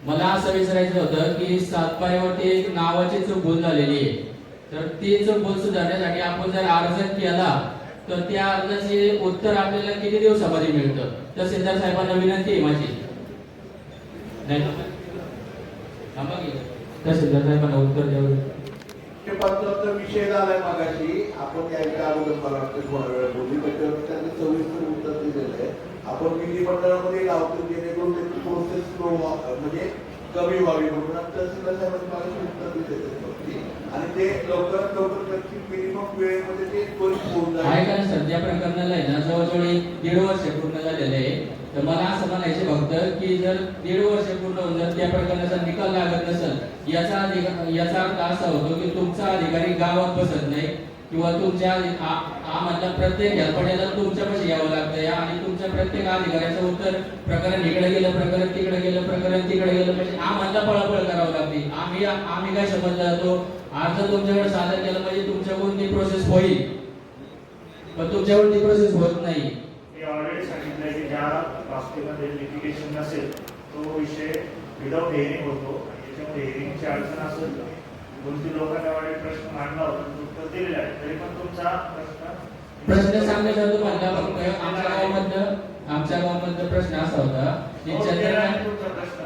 मला असं विचारायचं होतं की सातबारीवरती एक नावाची चूक झालेली आहे, तर ती चूक सुधारण्यासाठी आपण जर अर्ज केला तर त्या अर्जाचे उत्तर आपल्याला किती दिवसामध्ये मिळतं? तहसीलदार साहेबांना विनंती आहे माझी. नाही तहसीलदार साहेबांना उत्तर द्यावं. ते पत्राचा विषय झालाय मागाशी आपण याच्या अगोदर मला वाटतं थोडा वेळ बोलली त्याच्यावर त्यांनी सविस्तर उत्तर दिलेलं आहे. आपण विधिमंडळामध्ये लावतो जेणेकरून त्याची प्रोसेस स्लो म्हणजे कमी व्हावी म्हणून तहसीलदार साहेबांनी मला उत्तर दिले आणि ते लवकरात लवकर त्याची मिनिमम वेळेमध्ये ते त्वरित होऊन आहे जाईल. का सध्या प्रकरणाला आहे ना जवळजवळ 1.5 वर्ष पूर्ण झालेले आहे. तर मला असं म्हणायचे फक्त की जर 1.5 वर्ष पूर्ण होऊन जर त्या प्रकरणाचा निकाल लागत नसेल याचा अर्थ असा होतो की तुमचा अधिकारी गावात बसत नाही किंवा तुमच्या आम्हाला प्रत्येक हेल्पडेला तुमच्यापाशी यावं लागतंय आणि तुमच्या प्रत्येक अधिकाऱ्याचं उत्तर प्रकरण इकडे गेलं, प्रकरण तिकडे गेलं, प्रकरण तिकडे गेलं म्हणजे आम्हाला पळापळ करावं लागते. आम्ही काय समजलं जातो अर्ज तुमच्याकडे सादर केलं म्हणजे तुमच्याकडून ती प्रोसेस होईल पण तुमच्याकडून ती प्रोसेस होत नाही. मी ऑलरेडी सांगितलंय की ज्या बाबतीमध्ये लिटिगेशन नसेल तो विषय विदाउट हिअरिंग होतो आणि त्याच्यामध्ये हिअरिंगची अडचण असेल 2-3 लोकांना वाढे प्रश्न मांडला होता उत्तर दिलेलं आहे तरी पण तुमचा प्रश्न सांगण्यात जातो म्हणला फक्त आमच्या गावामधला प्रश्न असा होता की तुमचा प्रश्न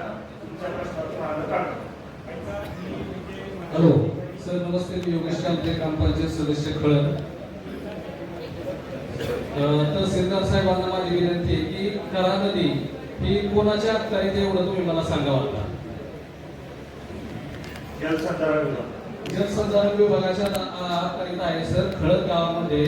मार्ग काढतो. हॅलो सर नमस्ते, मी योगेश कामते, ग्रामपंचायत सदस्य कळत. तहसीलदार साहेबांना माझी विनंती आहे की करा नदी ही कोणाच्या अखत्यारीत एवढं तुम्ही मला सांगावं. जलसंधारण विभागाच्या अखत्यारीत आहे सर. खळद गावामध्ये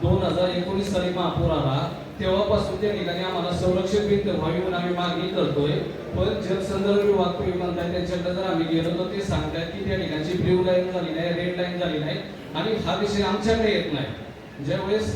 2019 साली महापूर आला तेव्हापासून त्या ठिकाणी आम्हाला संरक्षण भिंत व्हावी म्हणून आम्ही मागणी करतोय. पण जलसंधारण विभाग तुम्ही म्हणताय त्यांच्याकडे जर आम्ही गेलो तर ते सांगतायत की त्या ठिकाणची ब्ल्यू लाईन झाली नाही, रेड लाईन झाली नाही आणि हा विषय आमच्याकडे येत नाही. ज्यावेळेस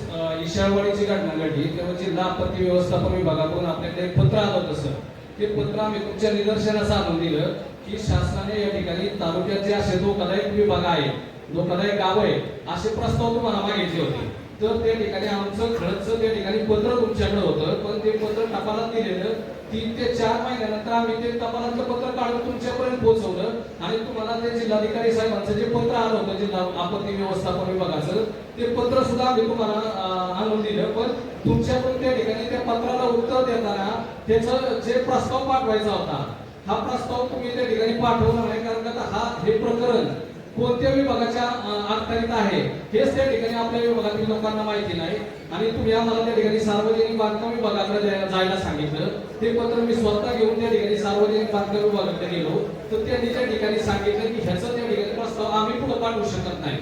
ईशावाडीची घटना घडली तेव्हा जिल्हा आपत्ती व्यवस्थापन विभागाकडून आपल्याकडे एक पत्र आलं होतं सर. ते पत्र आम्ही तुमच्या निदर्शनास आणून दिलं की शासनाने या ठिकाणी तालुक्यात जे असे धोकादायक विभाग आहे, धोकादायक गाव आहे असे प्रस्ताव तुम्हाला मागितले होते. तर त्या ठिकाणी आमचं खरंच त्या ठिकाणी पत्र तुमच्याकडे होतं पण ते पत्र टपालात दिलेलं 3 ते 4 महिन्यानंतर आम्ही ते टपालातलं पत्र काढून तुमच्यापर्यंत पोहोचवलं आणि तुम्हाला ते जिल्हाधिकारी साहेबांचं जे पत्र आलं होतं जिल्हा आपत्ती व्यवस्थापन विभागाचं ते पत्र सुद्धा आम्ही तुम्हाला आणून दिलं. पण तुमच्याकडून त्या ठिकाणी त्या पत्राला उत्तर देताना त्याचं जे प्रस्ताव पाठवायचा होता हा प्रस्ताव तुम्ही त्या ठिकाणी पाठवला नाही कारण का हे प्रकरण कोणत्या विभागाच्या अखत्यारीत आहे हेच त्या ठिकाणी आपल्या विभागातील लोकांना माहिती नाही आणि तुम्ही आम्हाला त्या ठिकाणी सार्वजनिक बांधकाम विभागाकडे जायला सांगितलं. ते पत्र मी स्वतः घेऊन त्या ठिकाणी सार्वजनिक बांधकाम विभागाकडे गेलो तर त्यांनी त्या ठिकाणी सांगितलं की ह्याचा त्या ठिकाणी प्रस्ताव आम्ही पुढे पाठवू शकत नाही.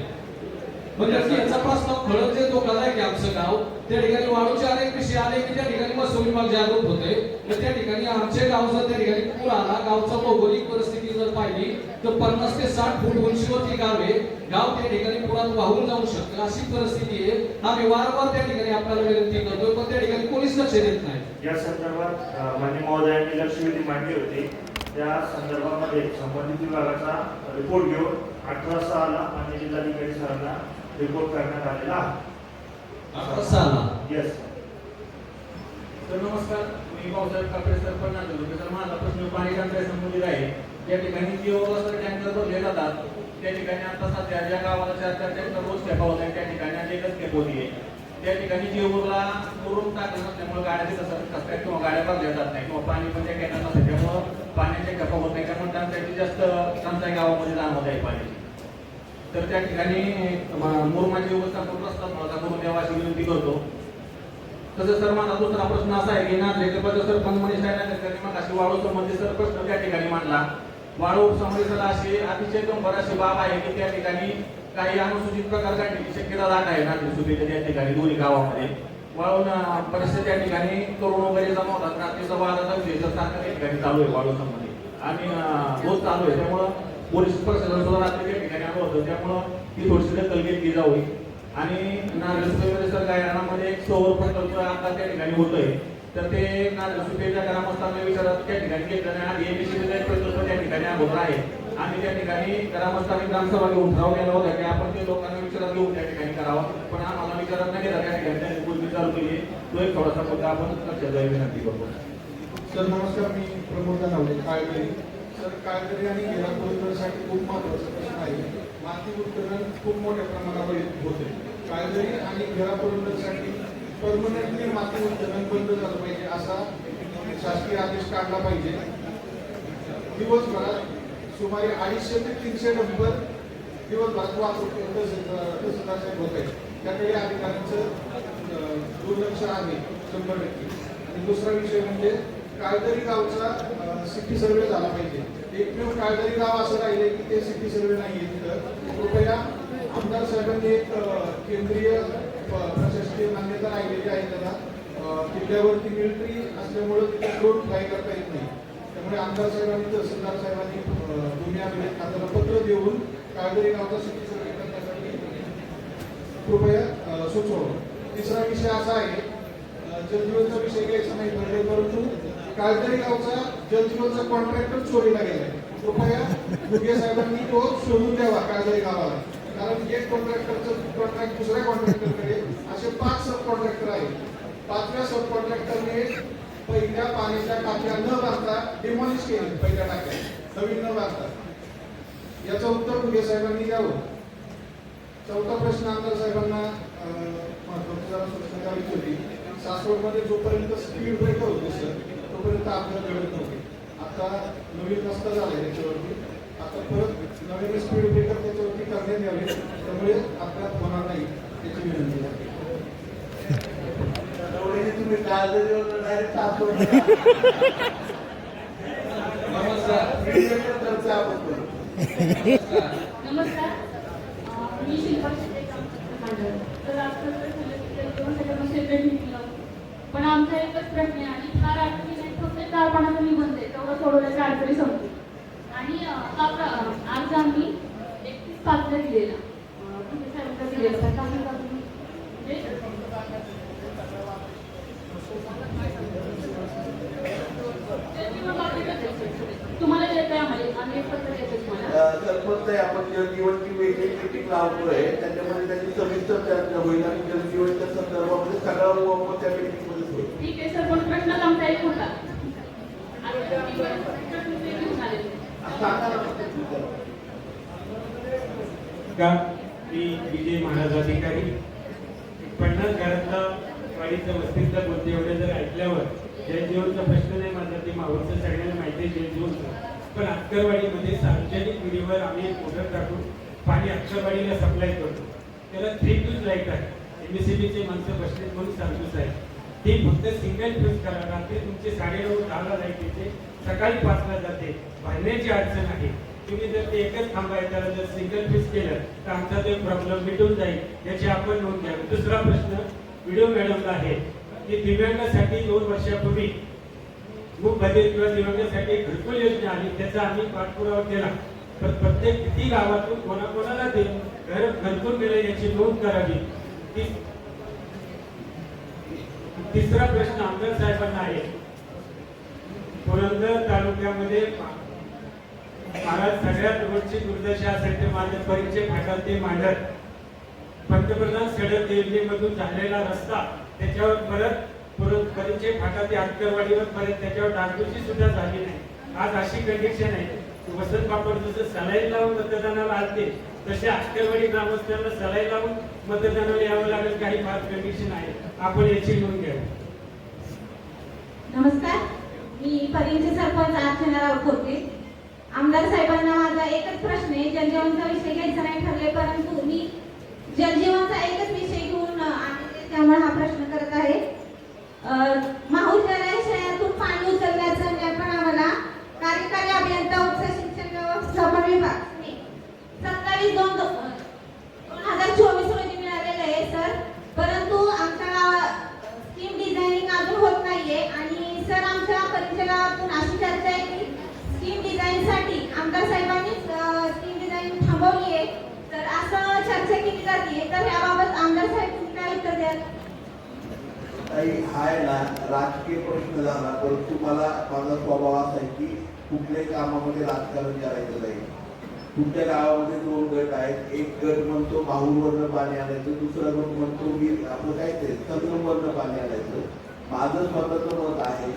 म्हणजे याचा प्रस्ताव खरंच जे धोकादायक आहे आमचं गाव त्या ठिकाणी वाळूचे अनेक विषय आले की त्या ठिकाणी महसूल विभाग जागरूक होते. त्या ठिकाणी आमच्या गावचा त्या ठिकाणी पूर आला. गावचा भौगोलिक परिस्थिती जर पाहिली तर 50 ते 60 फूट उंचीवरती गाव आहे. गाव त्या ठिकाणी पुरात वाहून जाऊ शकतं अशी परिस्थिती आहे. आम्ही वारंवार त्या ठिकाणी आपल्याला विनंती करतोय पण त्या ठिकाणी कोणीच लक्ष देत नाही. या संदर्भात माननीय महोदयांनी लक्षवेधी मांडली होती. त्या संदर्भामध्ये संबंधित विभागाचा रिपोर्ट घेऊन 18/6 माननीय जिल्हाधिकारी सरांना रिपोर्ट करण्यात आलेला आहे. 18/6 येस सर नमस्कार, मी पावसाळ्यात कापडे सरपंच नांदेड. तर माझा प्रश्न पाणी टंचाई संबंधित आहे. या ठिकाणी जी ओव्हर टँकर भरले जातात त्या ठिकाणी आता सध्या ज्या गावाला 4-4 टँकर रोज खेपा होत आहे त्या ठिकाणी एकच खेप होती आहे. त्या ठिकाणी जी ओव्हरला मुरुम टाकलं नसल्यामुळे गाड्या तिथं कसल्या किंवा गाड्या भरल्या जात नाही किंवा पाणी पण त्या ठिकाणी नसतं त्यामुळं पाण्याच्या खेपा होत नाही त्यामुळे टंचाईची जास्त टंचाई गावामध्ये जाणवत आहे पाण्याची. तर त्या ठिकाणी मुरुमाची व्यवस्थापन प्रस्ताव मला करून द्यावा अशी विनंती करतो. तसंच सर माझा दुसरा प्रश्न असा आहे की नागरिकपद सरपंच मनीष मग अशी वाळू संबंधित सर प्रश्न त्या ठिकाणी मांडला. वाळू संबंधित अशी अतिशय गंभीर अशी बाब आहे की त्या ठिकाणी काही अनुसूचित प्रकार घडण्याची शक्यता दाट आहे नागरिक सुविधेच्या त्या ठिकाणी दोन्ही गावामध्ये. वाळून परिस्थिती त्या ठिकाणी तरुण वगैरे जमा होतात. रात्रीचा वादाचा विषय सारखा त्या ठिकाणी चालू आहे वाळू संबंधित आणि रोज चालू आहे. त्यामुळं पोलीस प्रशासन सुद्धा रात्री त्या ठिकाणी आलं होतं त्यामुळं ती थोडीशी दखल घेतली जावी. आणि नागरिक सर गायरानामध्ये एक सौर प्रकल्प आता त्या ठिकाणी होतोय तर ते नागरिकतेच्या ग्रामस्थांना विचारत त्या ठिकाणी घेतलं नाही. एबीसीचा एक प्रकल्प त्या ठिकाणी अगोदर आहे आणि त्या ठिकाणी ग्रामस्थांनी ग्रामसभा घेऊन ठरवलेला होता की आपण ते लोकांना विचारात घेऊन त्या ठिकाणी करावं पण आम्हाला विचारात नाही घेतला. त्या ठिकाणी त्यांनी पूर्वी चालू केली तो एक थोडासा मुद्दा आपण लक्षात घ्यावी विनंती करतो. सर नमस्कार, मी प्रमोद नावले काळगरी. सर काळगरी आणि घेरापुरीसाठी खूप महत्त्वाचा प्रश्न आहे. माती उत्खनन खूप मोठ्या प्रमाणावर होते. काळगरी आणि घेरापुरीसाठी परमनंटली माती उत्खनन बंद झालं पाहिजे असा शासकीय आदेश काढला पाहिजे. दिवसभरात सुमारे 250 ते 300 डंपर दिवसभरात वाहतूक तहसीलदार साहेब होत आहे त्याकडे अधिकाऱ्यांचं दुर्लक्ष आहे 100%. आणि दुसरा विषय म्हणजे काळदरी गावचा सिटी सर्वे झाला पाहिजे. एकमेव काळदरी गाव असं राहिले की ते सिटी सर्वे नाही आहे तिथं. कृपया आमदार साहेबांनी एक केंद्रीय प्रशासकीय मान्यता राहिलेली आहे त्याला. किल्ल्यावरती मिलिटरी असल्यामुळे तिथे ड्रोन फ्लाय करता येत नाही. त्यामुळे आमदार साहेबांनी तहसीलदार साहेबांनी भूमी अभिलेख खात्याला पत्र देऊन काळदरी गावचा सिटी सर्वे करण्यासाठी कृपया सुचवावं. तिसरा विषय असा आहे, जलजीवनचा विषय घ्यायचा नाही पडले, परंतु काळदरी गावचा जलजीवनचा कॉन्ट्रॅक्टर चोरीला गेलाय. कृपया मुगे साहेबांनी तो शोधून द्यावा काळदरी गावाला. कारण एक कॉन्ट्रॅक्टरचं कॉन्ट्रॅक्ट दुसऱ्या कॉन्ट्रॅक्टरकडे असे 5 सब कॉन्ट्रॅक्टर आहेत. 5व्या सब कॉन्ट्रॅक्टरने पहिल्या पाण्याच्या टाक्या न बांधता डिमॉलिश केली. पहिल्या टाक्या नवीन न बांधता. याचं उत्तर मुगे साहेबांनी द्यावं. चौथा प्रश्न आमदार साहेबांना महत्वाची जरा सूचना करायची होती. सासवडमध्ये जोपर्यंत स्पीड ब्रेकर होते सर तोपर्यंत अपघात घडत नव्हते. आता नवीन रस्ता झालाय त्याच्यावरती. आता परत नवीन स्पीड ब्रेकर त्याच्यावरती करण्यात यावे, त्यामुळे अपघात होणार नाही त्याची विनंती आहे. तुम्ही काळदरीवर डायरेक्ट सासवड नमस्कार, मी शिल्पा शेटे तर पण आमचा एकच प्रश्न आहे आणि फार अडचणी नाही, फक्त 4 पानाचा निबंध आहे, तेवढं सोडवल्याच्या अडचणी संपते. आणि आज आम्ही 31 पात्र दिलेला तुम्हाला देत आहे. आम्ही एक पत्र देतो तुम्हाला. सरपंच आहे, आपण जलजीवनची वेगळी मीटिंग लावतोय, त्याच्यामध्ये त्याची सविस्तर चर्चा होईल आणि जलजीवनच्या संदर्भामध्ये सगळा उपयोग त्या मीटिंगमध्ये होईल. ठीक आहे सर, पण प्रश्नच आमचा एक होता. का मी विजय महाराज अधिकारी 50 घरातला वाडीचं वस्तीतलं बोलते एवढं जर ऐकल्यावर जलजीवनचा प्रश्न नाही माझा, ते मावळचं सगळ्यांना माहिती आहे जलजीवनचं. पण अक्करवाडीमध्ये सार्वजनिक विहिरीवर आम्ही एक मोटर टाकून पाणी अक्करवाडीला सप्लाय करतो. त्याला 3 फ्यूज लाईट आहे. MSCBचे माणसं बसलेत म्हणून सांगतोच आहे. ती फक्त सिंगल फ्यूज करा. रात्री तुमचे 9:30-10ला लाईट येते, सकाळी 5ला जाते. भरण्याची अडचण आहे. तुम्ही जर ते एकच थांबाय त्याला जर सिंगल फ्यूज केलं तर आमचा तो प्रॉब्लेम मिटून जाईल, याची आपण नोंद घ्यावी. दुसरा प्रश्न व्हिडिओ मॅडमला आहे की दिव्यांगासाठी 2 वर्षापूर्वी मूक बधिर किंवा दिव्यांगासाठी घरकुल योजना आली, त्याचा आम्ही पाठपुरावा केला. तर प्रत्येक किती गावातून कोणाकोणाला घरकुल मिळेल याची नोंद करावी. तिसरा प्रश्न आमदार साहेबांना आहे. पुरंदर तालुक्यामध्ये महाराज सगळ्यात रोडची दुर्दशा असेल ते माझ्या परीचे फाटा ते मांडत पंतप्रधान सडक योजनेमधून झालेला रस्ता त्याच्यावर परत परीचे फाटा ते अक्करवाडीवर परत त्याच्यावर डागडुजी सुद्धा झाली नाही. आज अशी कंडिशन आहे, वसंत बापट जसं सलाईन लावून मतदानाला आलते तसे अक्करवाडी ग्रामस्थांना सलाईन लावून मतदानाला यावं लागेल. काही फार कंडिशन आहे, आपण याची नोंद घ्यावी. नमस्कार, मी परींचे सरपंच अर्चना राऊत बोलते. आमदार साहेबांना माझा एकच प्रश्न आहे. जलजीवनचा विषय घ्यायचा नाही ठरले, परंतु मी जलजीवनचा एकच विषय घेऊन आणले, त्यामुळे हा प्रश्न करत आहे. माहूर जलाशयातून पाणी उचलण्याचा ज्ञापन आम्हाला कार्यकारी अभियंता उच्च शिक्षण व्यवस्थापन विभाग 27/2/2024 रोजी मिळालेलं आहे सर. परंतु आमच्या स्कीम डिझायनिंग अजून होत नाहीये आणि सर आमच्या परीक्षा गावातून अशी चर्चा आहे की स्कीम डिझाईनसाठी आमदार साहेबांनी स्कीम डिझाईन थांबवली आहे. तर असं चर्चा केली जाते, तर याबाबत आमदार साहेब तुम्ही काय उत्तर द्याल? हा आहे ना राजकीय प्रश्न झाला, परंतु माझा स्वभाव असा आहे की कुठल्याही कामामध्ये राजकारण करायचं नाही. तुमच्या गावामध्ये 2 गट आहेत. एक गट म्हणतो माहूरवरनं पाणी आणायचं, दुसरा गट म्हणतो मी आपलं काय ते संगमवरनं पाणी आणायचं. माझं स्वतःचं मत आहे.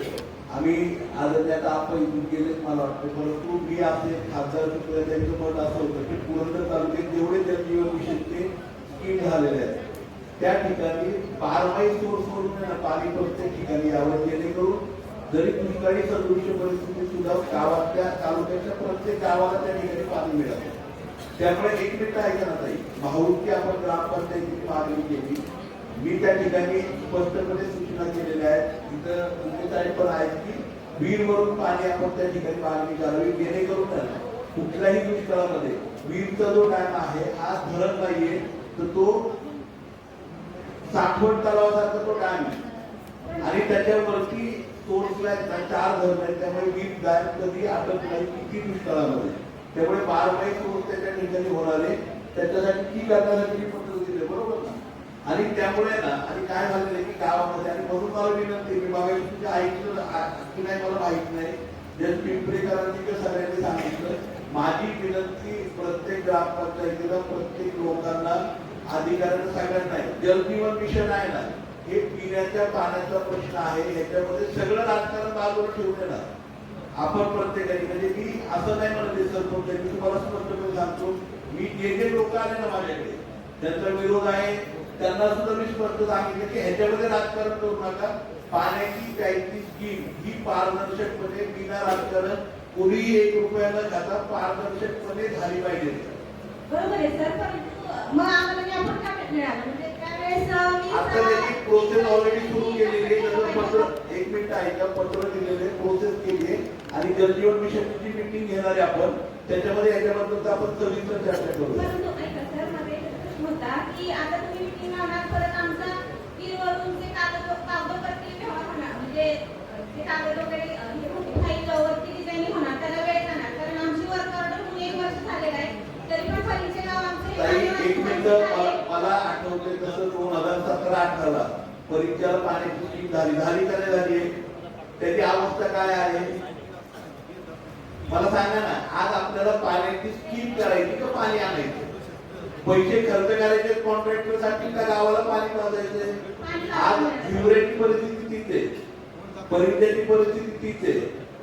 आम्ही आता आपण इथून गेलेच मला वाटतं, परंतु मी असे खासदार सुद्धा त्यांचं मत असं होतं की पुरंदर तालुक्यात जेवढे जलजीवन मिशनचे स्कीम झालेले आहेत त्या ठिकाणी 12 सोर्स वरून पाणी प्रत्येक ठिकाणी यावं, जेणेकरून जरी ठिकाणी सदृश्य परिस्थिती सुद्धा गावातल्या तालुक्याच्या प्रत्येक गावाला त्या ठिकाणी पाणी मिळालं. त्यामुळे एक मिनिट ऐका ना ताई, भाऊकी आपण ग्रामपंचायतीची मागणी केली. मी त्या ठिकाणी स्पष्टपणे सूचना केलेल्या आहेत. इथं उमेदवारी पण आहेत की वीरवरून पाणी आपण त्या ठिकाणी मागणी करावी, जेणेकरून कुठल्याही दुष्काळामध्ये वीरचा जो डॅम आहे हा धरण नाहीये तर तो साठवण तलावासारखा तो डॅम आहे आणि त्याच्यावरती सोर्सला 4 धरण आहेत. त्यामुळे वीर डॅम कधी आटत नाही किती दुष्काळामध्ये. त्यामुळे 12 सोर्स त्याच्या ठिकाणी होणार आहे. त्याच्यासाठी ती करण्यासाठी मी पत्र दिले, बरोबर ना. आणि त्यामुळे ना आणि काय झालेलं आहे की गावामध्ये आणि म्हणून मला विनंती मी मागायची तुझे ऐकलं की नाही मला माहित नाही. जर पिंपरीकरांनी किंवा सगळ्यांनी सांगितलं, माझी विनंती प्रत्येक ग्रामपंचायतीला प्रत्येक लोकांना अधिकाऱ्यांना सगळ्यांना आहे. जलजीवन मिशन आहे ना, हे पिण्याच्या पाण्याचा प्रश्न आहे. ह्याच्यामध्ये सगळं राजकारण बाजूला ठेवून येणार आपण प्रत्येकाने. म्हणजे मी असं नाही म्हणते सरपंच, मी तुम्हाला स्पष्टपणे सांगतो, मी जे लोक आले ना माझ्याकडे त्यांचा विरोध आहे त्यांना सुद्धा मी स्पष्ट सांगितलं की ह्याच्यामध्ये राजकारण करू नका. पाण्याची प्यायची स्कीम ही पारदर्शकपणे बिना राजकारण कोणीही 1 रुपया न खाता पारदर्शकपणे झाली पाहिजे. बरोबर आहे सर, पण मग आम्हाला आपण का मिळालं म्हणजे त्यावेळेस आता त्यांनी प्रोसेस ऑलरेडी सुरू केलेली आहे. त्याचं पत्र 1 मिनिट ऐका, पत्र दिलेले प्रोसेस केली आहे आणि जलजीवन मिशनची मीटिंग घेणार आहे आपण. त्याच्यामध्ये याच्याबद्दल आपण सविस्तर चर्चा करू. परंतु ऐका सर, माझा एक प्रश्न होता की आता तुम्ही मीटिंग लावणार, परत आमचा कीरवरून जे कागदपत्र ठेवा होणार म्हणजे ते कागद वगैरे हे फाईल वरती डिझाईनिंग होणार, त्याला वेळ जाणार. कारण आमची वर्क ऑर्डर होऊन 1 वर्ष झालेलं आहे, तरी पण फळीचे गाव ताई 1 मिनिट मला आठवते तसं 2017-18 परीक्षेला पाण्याची स्कीम झाली का नाही झाली, त्याची अवस्था काय आहे मला सांगा ना. आज आपल्याला पाण्याची स्कीम करायची का पाणी आणायचं, पैसे खर्च करायचे कॉन्ट्रॅक्टर साठी का गावाला पाणी पाजायचे. आज हिवरेची परिस्थिती तीच आहे, परिचयाची परिस्थिती तीच आहे,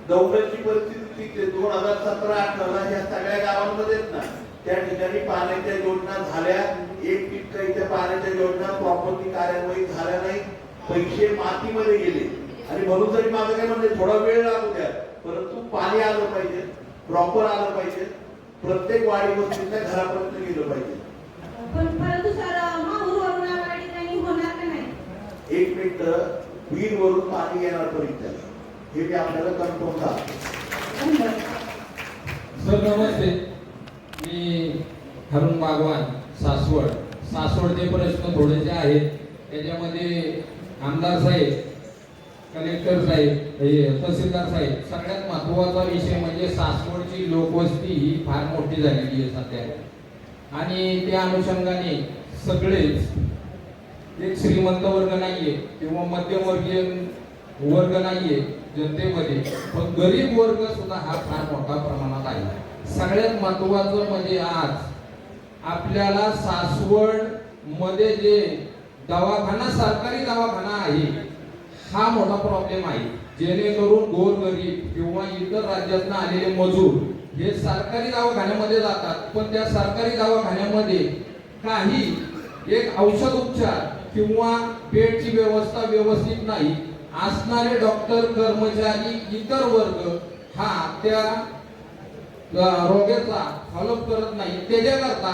दौंडाची परिस्थिती तीच आहे. 2017-18 या सगळ्या गावांमध्येच ना त्या ठिकाणी पाण्याच्या योजना झाल्या. 1 टिक्का इथे पाण्याच्या योजना प्रॉपरली कार्यान्वित झाल्या नाही, पैसे मातीमध्ये गेले. आणि म्हणून जरी माझं काय म्हणते थोडा वेळ लागू द्या, परंतु पाणी आलं पाहिजे, प्रॉपर आलं पाहिजे, प्रत्येक वाडी वस्तीच्या घरापर्यंत गेलं पाहिजे. परंतु सर माहूरवरून आम्हाला डिझाईनिंग होणार का नाही. 1 मिनिट, वीरवरून पाणी येणार परीक्षेला हे मी आपल्याला कन्फर्म सांगतो. सर नमस्ते, मी हरुण बागवान सासवडचे प्रश्न थोडेसे आहेत. त्याच्यामध्ये आमदार साहेब, कलेक्टर साहेब, तहसीलदार साहेब, सगळ्यात महत्त्वाचा विषय म्हणजे सासवडची लोकवस्ती ही फार मोठी झालेली आहे सध्या आणि त्या अनुषंगाने सगळेच एक श्रीमंत वर्ग नाहीये किंवा मध्यमवर्गीय वर्ग नाहीये जनतेमध्ये, पण गरीब वर्ग सुद्धा हा फार मोठ्या प्रमाणात आहे. सगळ्यात महत्त्वाचं म्हणजे आज आपल्याला सासवड मध्ये जे दवाखाना, सरकारी दवाखाना आहे हा मोठा प्रॉब्लेम आहे. जेणेकरून गोरगरीब किंवा इतर राज्यातून आलेले मजूर हे सरकारी दवाखान्यामध्ये जातात, पण त्या सरकारी दवाखान्यामध्ये काही एक औषध उपचार किंवा बेडची व्यवस्था व्यवस्थित नाही. असणारे डॉक्टर, कर्मचारी, इतर वर्ग हा त्या रोग्याचा फॉलोअप करत नाही. त्याच्याकरता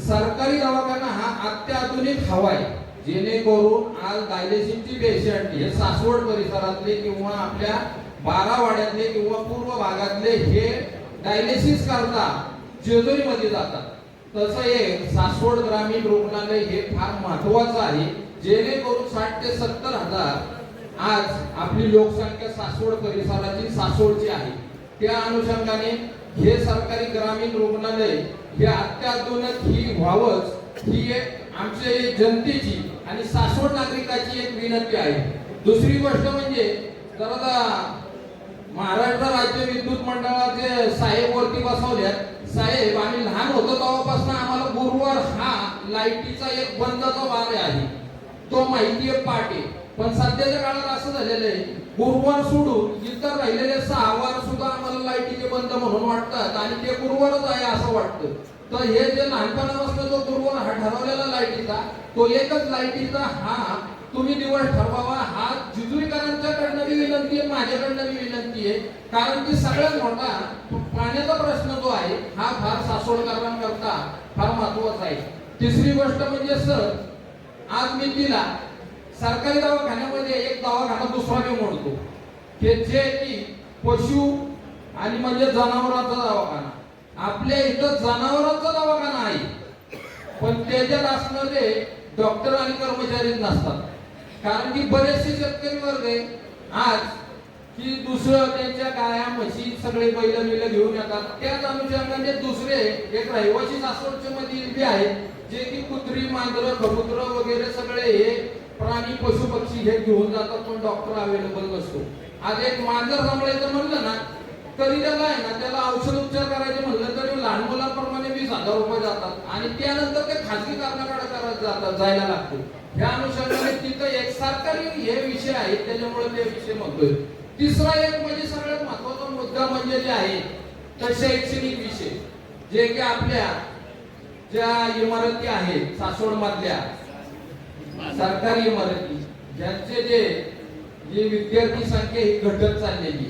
सरकारी दवाखाना हा अत्याधुनिक हवा आहे, जेणेकरून आज डायलिसिसची पेशंट हे सासवड परिसरातले किंवा आपल्या 12 वाड्यातले किंवा पूर्व भागातले हे डायलिसिस करता जेजुरीमध्ये जातात. तसं हे सासवड ग्रामीण रुग्णालय हे फार महत्वाचं आहे, जेणेकरून 60 ते 70 हजार आज आपली लोकसंख्या सासवड परिसराची सासवडची आहे. त्या अनुषंगाने हे सरकारी ग्रामीण रुग्णालय हे अत्याधुनिक ही व्हावंच ही एक आमच्या जनतेची आणि सासवड नागरिकाची एक विनंती आहे. दुसरी गोष्ट म्हणजे जर महाराष्ट्र राज्य विद्युत मंडळाचे साहेब वरती बसवल्यात. साहेब आम्ही लहान होतो तेव्हापासून आम्हाला गुरुवार हा लाईटीचा एक बंदचा वार आहे, तो माहिती आहे पाटे. पण सध्याच्या काळात असं झालेलं आहे, गुरुवार सोडून इतर राहिलेले 6 वार सुद्धा आम्हाला लाईटीचे बंद म्हणून वाटतात आणि ते गुरुवारच आहे असं वाटतं. तर हे जे लहानपणापासून जो गुरुवार हा ठरवलेला लाईटीचा, तो एकच लाईटीचा हा तुम्ही दिवस ठरवावा. हा जिजुरीकरांच्याकडनं विनंती आहे, माझ्याकडनं विनंती आहे, कारण की सगळ्यात मोठा पाण्याचा प्रश्न जो आहे हा फार सासवडकरांकरता फार महत्वाचा आहे. तिसरी गोष्ट म्हणजे सर, आज मी तिला सरकारी दवाखान्यामध्ये एक दवाखाना दुसरा मी म्हणतो की जे की पशु आणि म्हणजे जनावरांचा दवाखाना. आपल्या इथं जनावरांचा दवाखाना आहे, पण त्याच्यात असणारे डॉक्टर आणि कर्मचारी नसतात. कारण की बरेचसे शेतकरी वर्ग आहे आज की दुसरं त्यांच्या गाया म्हशी सगळे बैल घेऊन येतात. त्याच अनुषंगाने दुसरे एक रहिवासी सासवडचे मधील बी आहेत जे की कुत्री, मांजरं, कबुतर वगैरे सगळे हे प्राणी पशु पक्षी हे घेऊन जातात, पण डॉक्टर अवेलेबल नसतो. आज एक मांजर सांभाळायचं म्हणलं ना तरी त्याला आहे ना त्याला औषध उपचार करायचे म्हणलं तरी लहान मुलांप्रमाणे 20,000 रुपये जातात आणि त्यानंतर ते खाजगी कारणाकडे जायला लागते. ह्या अनुषंगाने तिथं एक सरकारी हे विषय आहेत, त्याच्यामुळे ते विषय म्हणतोय. तिसरा एक म्हणजे सगळ्यात महत्वाचा मुद्दा म्हणजे जे आहे तर शैक्षणिक विषय, जे की आपल्या ज्या इमारती आहेत सासवड मधल्या सरकारी इमारती, ज्यांचे जे विद्यार्थी संख्या ही घटत चाललेली,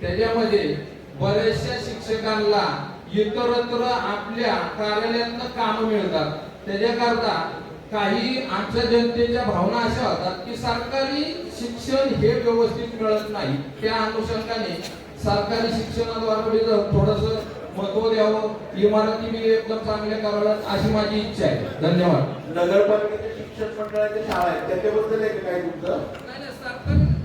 त्याच्यामध्ये बऱ्याचशा शिक्षकांना इतरत्र आपल्या कार्यालयातनं काम मिळतात. त्याच्याकरता काही आमच्या जनतेच्या भावना अशा होतात की सरकारी शिक्षण हे व्यवस्थित मिळत नाही. त्या अनुषंगाने सरकारी शिक्षणाद्वारे थोडस महत्व द्यावं, इमारती मी एकदम चांगल्या कराव्यात अशी माझी इच्छा आहे. धन्यवाद. नगरपालिकेचे शिक्षण मंडळाच्या शाळा आहेत त्याच्याबद्दल आहे काय तुमचं?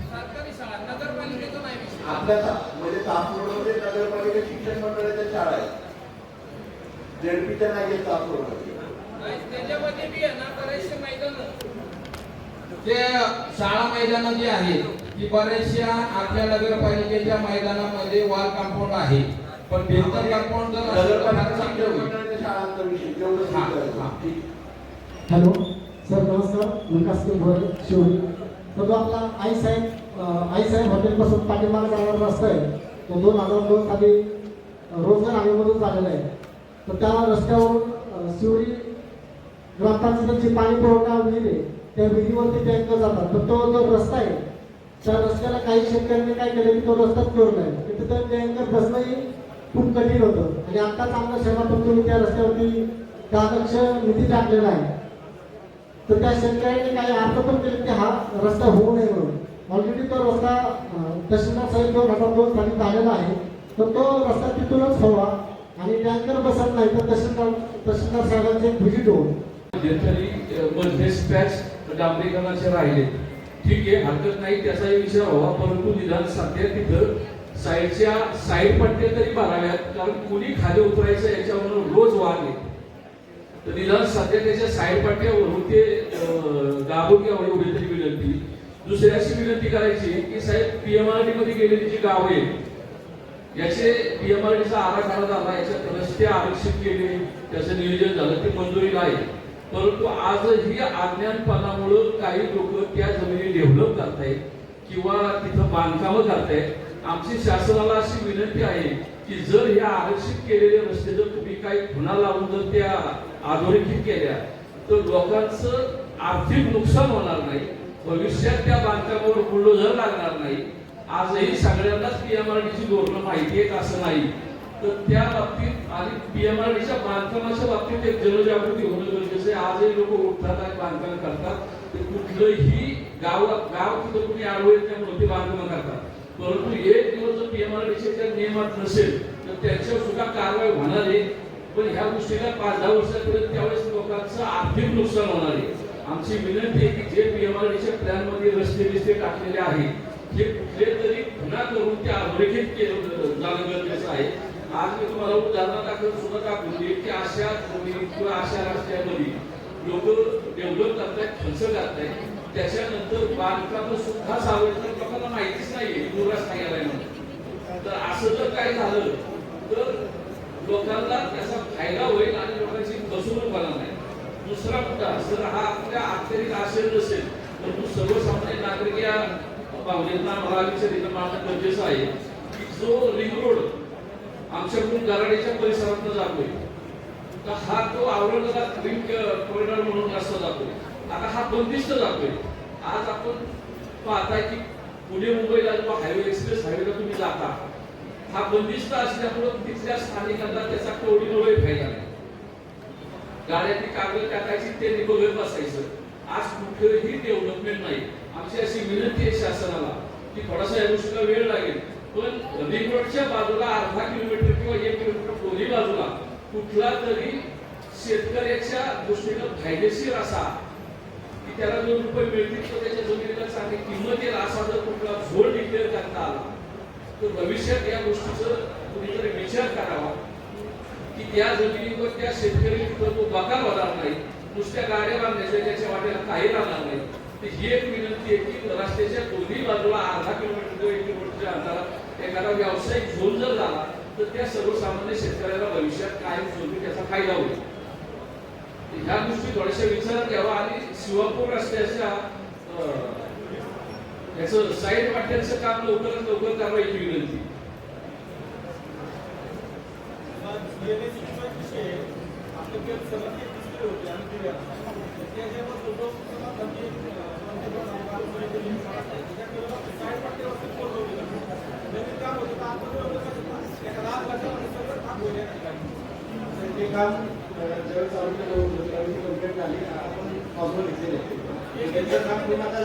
सरकारी शाळा नगरपालिकेचं नाही. आपल्या म्हणजे सासवडमध्ये नगरपालिका शिक्षण मंडळाच्या शाळा आहेत, जेडपीच्या नाही आहेत सासवडमध्ये. त्याच्यामध्ये बी आहे ना बरेचसे मैदान, जे शाळा मैदान जी आहेत ती बऱ्याचशा आपल्या नगरपालिकेच्या मैदानामध्ये वॉल कंपाऊंड आहे, पण भिंत कंपाऊंड जर हॅलो सर, नमस्कार. विकास कुंभार शिवडी. तर जो आपला आईसाहेब हॉटेलपासून पाठीमागे जाणारा रस्ता आहे तो 2002 साली रोजगार हमीमधून झालेला आहे. तर त्या रस्त्यावरून शिवडी ग्रामपंचायतीची पाणी पुरवठा विहीर आहे, त्या विहिरीवरती टँकर जातात. तर तो जो रस्ता आहे त्या रस्त्याला काही शेतकऱ्यांनी काय केलं की तो रस्ताच जोडला आहे. तिथं टँकर बसणंही खूप कठीण होतं आणि आत्ताच आमच्या शहरातून तुम्ही त्या रस्त्यावरती 10 लक्ष निधी टाकलेला आहे. तर त्या शेतकऱ्यांनी काही अर्ज पण केले की हा रस्ता होऊ नये म्हणून. ऑलरेडी तो रस्ता तहसीलदार साहेब 2002 साली झालेला आहे. तर तो रस्ता तिथूनच व्हावा आणि टँकर बसत नाही तर तहसीलदार साहेबांचे एक व्हिजिट होऊन मध्येच पॅच डांबरीकरणाचे राहिले. ठीक आहे, हरकत नाही, त्याचाही विचार व्हावा, परंतु निदान सध्या तिथं साईडच्या साईड पट्ट्या तरी भराव्यात, कारण कुणी खाली उतरायचं याच्यावरून रोज वाद आहे. तर निदान सध्या त्याच्या साईड पट्ट्यावरून ते गावून घ्यावं एवढी तरी विनंती. दुसरी अशी विनंती करायची की साहेब PMRD मध्ये गेलेली जी गाव आहेत याचे PMRDचा आराखडा झाला, याच्यात रस्ते आरक्षित केले, त्याचं नियोजन झालं, ते मंजुरीला आहे. परंतु आजही अज्ञानपणामुळे काही लोक त्या जमिनी डेव्हलप करतायत किंवा तिथं बांधकामं करतायत. आमची शासनाला अशी विनंती आहे की जर ह्या आरक्षित केलेले रस्ते जर तुम्ही काही खुणा लावून जर त्या अधोरेखित केल्या तर लोकांचं आर्थिक नुकसान होणार नाही, भविष्यात त्या बांधकामावर बुलडोझर लागणार नाही. आजही सगळ्यांनाच PMRDची धोरणं माहिती आहेत असं नाही. तर त्या बाबतीत आणि PMRDच्या बांधकामाच्या बाबतीत एक जनजागृती होणं गरजेचं आहे. आजही लोक उठतात आणि बांधकाम करतात. ते कुठलंही गाव तिथं कुणी आडवं येत त्यामुळे ते बांधकाम करतात. परंतु एक दिवस जर PMRDच्या नियमात नसेल तर त्याच्यावर सुद्धा कारवाई होणार आहे. पण ह्या गोष्टीला 5-10 वर्षापर्यंत त्यावेळेस लोकांचं आर्थिक नुकसान होणार आहे. आमची विनंती आहे की जे PMRDच्या प्लॅन मध्ये रस्ते टाकलेले आहेत हे कुठले तरी पुन्हा करून ते अधोरेखित केलं जाणं गरजेचं आहे. आज मी तुम्हाला उदाहरणादाखल सुद्धा दाखवून देईल की अशा जमिनी किंवा अशा रस्त्यामध्ये लोक डेव्हलप करतायत, खर्च करतायत, त्याच्यानंतर बांधकाम सुद्धा सार्वजनिक लोकांना माहितीच नाहीये दूर रस्ता गेलाय म्हणून. तर असं जर काय झालं तर लोकांना त्याचा फायदा होईल आणि लोकांची फसवणूक होणार नाही. दुसरा मुद्दा, जर हा आपल्या अखत्यारीत असेल नसेल तर सर्वसामान्य नागरिक या भावनेतना मला विचारित मानणं गरजेचं आहे की जो रिंग रोड आमच्याकडून गराडीच्या परिसरातून जातोय तर हा तो औरंगाबाद रिंग कॉरिडॉर म्हणून रस्ता जातोय. आता हा बंदिस्त जातोय. आज आपण पाहताय की पुणे मुंबईला जेव्हा हायवे एक्सप्रेस हायवेला तुम्ही जाता हा बंदिस्त असल्यामुळं तिथल्या स्थानिकांना त्याचा कवडीनोळे फायदा नाही. गाड्यातली कागद टाकायची ते बघत बसायचं. आज कुठेही डेव्हलपमेंट नाही. आमची अशी विनंती आहे शासनाला की थोडासा या गोष्टीला वेळ लागेल, पण रिंग रोडच्या बाजूला अर्धा किलोमीटर किंवा 1 किलोमीटर दोन्ही बाजूला कुठला तरी शेतकऱ्याच्या दृष्टीनं फायदेशीर असा की त्याला 2 रुपये मिळतील तर त्याच्या जमिनीला चांगली किंमत येईल असा जर कुठला झोड डिक्लेअर करता आला तर भविष्यात या गोष्टीचं कुणीतरी विचार करावा की त्या जमिनीवर त्या शेतकरी तो बकार होणार नाही, नुसत्या गाड्या बांधण्याच्या त्याच्या वाट्याला काही राहणार नाही. तर ही एक विनंती आहे की रस्त्याच्या दोन्ही बाजूला अर्धा किलोमीटर किंवा 1 किलोमीटरच्या अंतरात एखादा व्यावसायिक झोन जर झाला तर त्या सर्वसामान्य शेतकऱ्याला भविष्यात कायम स्वरूपी त्याचा फायदा होईल. ह्या गोष्टी थोड्याशा विचारात घ्यावा आणि शिवापूर रस्त्याच्या याचं साईड वाट्यांचं काम लवकरात लवकर करायची विनंती. ते काम ज्यावेळेस चालू केलं होतं त्यावेळी कंप्लेंट झाली, आपण पावसाळ्यात घेतलेले आहे. त्यांचं काम पूर्ण आता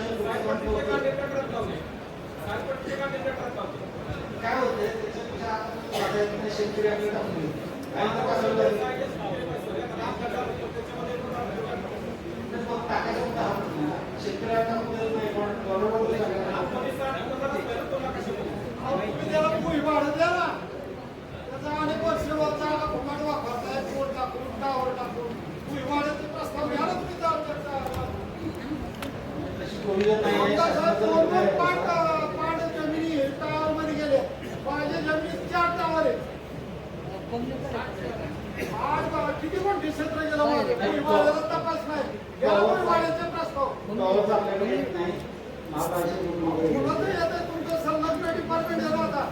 काय होतंय त्याच्यापेक्षा शेतकरी आपल्याला टाकून शेतकऱ्यांना अनेक वर्ष फुकट वापरताय, पोट टाकून टावर टाकून भुईवाड्याचे प्रस्ताव घ्यायला तुम्ही पाठ जमिनी टावर मध्ये गेले. माझ्या जमिनीत 4 टावर आहे. किती मोठी क्षेत्र गेलं भुईवाड्याला तपास नाही. भुईवाड्याचे प्रस्ताव आपल्याकडे येत नाही. कुणाचं येत तुमचं संलग्न डिपार्टमेंट गेला होता.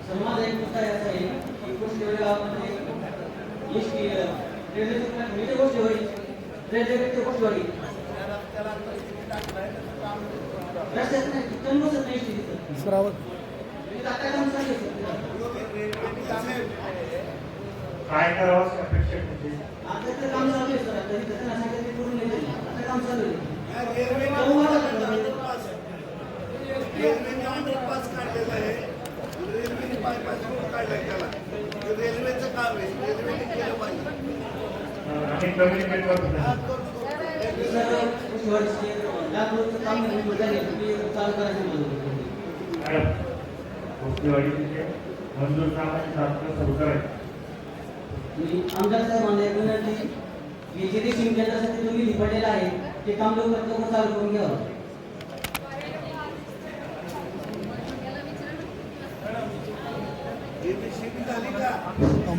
समाज एक मुद्दा याचा आहे की गोष्टी गावामध्ये रेल्वे गोष्टी होईल, रेल्वे गोष्टी होईल रस्त्यात नाही कमी बसत नाही. काय करावं अशी अपेक्षा होती? आता काम चालू आहे सर. तरी त्याचं असं पूर्ण नाही झालं. आता काम चालू आहे. काढलेलं आहे. रेल्वेने बायपास काढलाय त्याला. रेल्वेचं काम आहे. रेल्वेने केलं पाहिजे. आणि कम्युनिकेट मंजूर कामाची तात्काळ सुरू करायची. आमदार साहेबांना एक विनंती की जे सिम केंद्रासाठी तुम्ही निपटलेलं आहे ते काम लवकर चालू करून घ्यावं.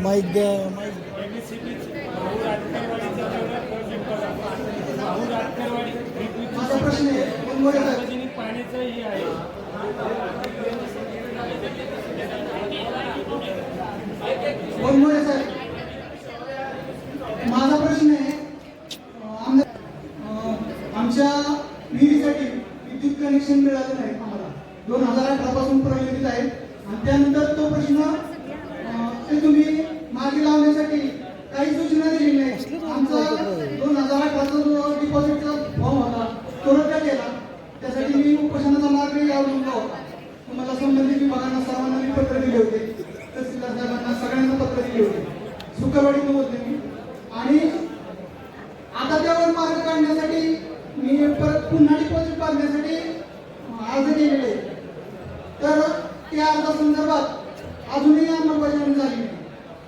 माईक द्या. माझा प्रश्न आहे पाण्याचं हे आहे. माझा प्रश्न आहे आमच्या विहिरीसाठी विद्युत कनेक्शन मिळालं नाही आम्हाला. 2018 पासून प्रलंबित आहे आणि त्यानंतर तो प्रश्न ते तुम्ही मागे लावण्यासाठी काही सूचना दिली नाही. आमचा 2018चा जो डिपॉझिटचा फॉर्म होता तो रद्द केला. त्यासाठी मी उपोषणाचा मार्ग अवलंबला होता. तुम्हाला संबंधित विभागांना सर्वांना मी पत्र दिले होते, तहसीलदार साहेबांना सगळ्यांना पत्र दिले होते. शुक्रवारी होते मी आणि आता त्यावर मार्ग काढण्यासाठी मी परत पुन्हा डिपॉझिट काढण्यासाठी अर्ज केलेले. तर त्या अर्जासंदर्भात अजूनही अंमलबजावणी झाली नाही.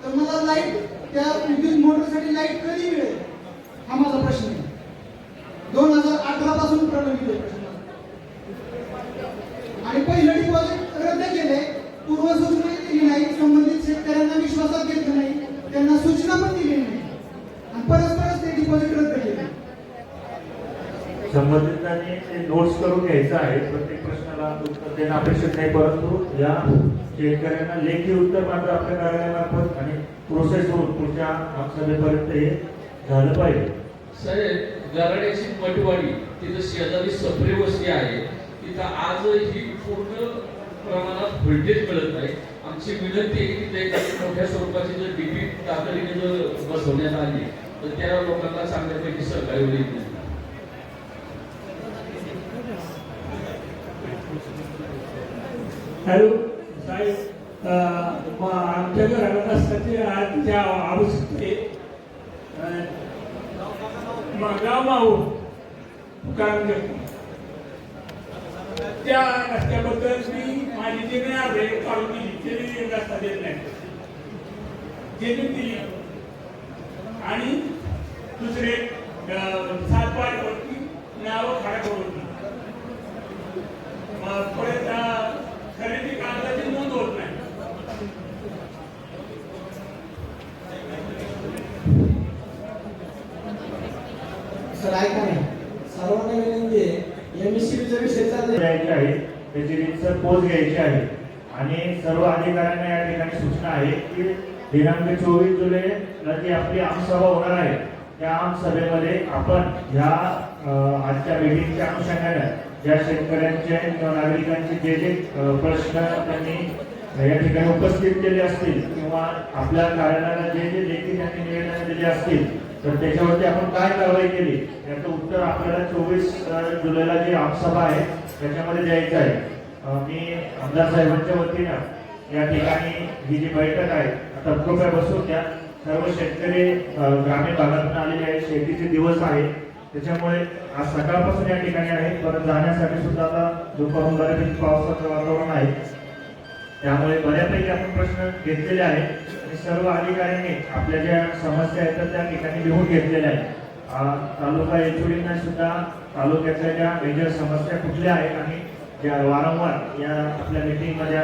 तर मला लाईट त्या विद्युत मोटरसाठी लाईट कधी मिळेल हा माझा प्रश्न आहे. 2018 पासून प्रलंबित आहे प्रश्न. आणि पहिलं डिपॉझिट रद्द केले, पूर्वसूचना दिली नाही, संबंधित शेतकऱ्यांना विश्वासात घेतलं नाही, त्यांना सूचना पण दिली नाही आणि परत ते डिपॉझिट रद्द केले. संबंधितांनी ते नोट्स करून घ्यायचं आहे. प्रत्येक प्रश्नाला उत्तर देणं अपेक्षित नाही, परंतु या शेतकऱ्यांना लेखी उत्तर मात्र आपल्या कार्यालयामार्फत आणि प्रोसेस होऊन पुढच्या सभेपर्यंत हे झालं पाहिजे. साहेब, गराड्याची मठवाडी तिथं शेजारी सफरे वस्ती आहे, तिथं आजही पूर्ण प्रमाणात व्होल्टेज मिळत नाही. आमची विनंती आहे की तिथे मोठ्या स्वरूपाची जर डीपी तातडीने जर बसवण्यात आली तर त्या लोकांना चांगल्यापैकी सहकार्य होईल. हॅलो साहेब, आमच्या घरात असताचे आज ज्या आवश्यकते गाव माहूर कारण त्या रस्त्याबद्दल मी माझी जे नाही आले काढून दिली ते रस्ता देत नाही, जे दिली. आणि दुसरे 7 वाढवरती नावं खाड्या होती, परत खरेदी कागदाची नोंद होत नाही. सर ऐका नाही, सर्वांना विनंती आहे एमएससीबीचा विषय चालला आहे, त्याची रीतसर पोच घ्यायची आहे. आणि सर्व अधिकाऱ्यांना या ठिकाणी सूचना आहे की दिनांक 24 जुलैला जी आपली आमसभा होणार आहे त्या आमसभेमध्ये आपण ह्या आजच्या मीटिंगच्या अनुषंगाने ज्या शेतकऱ्यांचे किंवा नागरिकांचे जे जे प्रश्न त्यांनी या ठिकाणी उपस्थित केले असतील किंवा आपल्या कार्यालयाला जे जे लेखी त्यांनी निवेदन दिले असतील तर त्याच्यावरती आपण काय कारवाई केली याचं उत्तर आपल्याला 24 जुलैला जी आमसभा आहे त्याच्यामध्ये द्यायचं आहे. मी आमदार साहेबांच्या वतीनं या ठिकाणी ही जी बैठक आहे आता कृपया बसून द्या. सर्व शेतकरी ग्रामीण भागातून आलेले आहेत, शेतीचे दिवस आहे त्याच्यामुळे आज सकाळपासून या ठिकाणी आहे. परत जाण्यासाठी सुद्धा आता दुपारून बऱ्यापैकी पावसाचं वातावरण आहे, त्यामुळे बऱ्यापैकी आपण प्रश्न घेतलेले आहेत आणि सर्व अधिकाऱ्यांनी आपल्या ज्या समस्या आहेत तर त्या ठिकाणी लिहून घेतलेल्या आहेत. तालुका एचओडींना सुद्धा तालुक्यातल्या ज्या मेजर समस्या कुठल्या आहेत आणि ज्या वारंवार या आपल्या मीटिंगमध्ये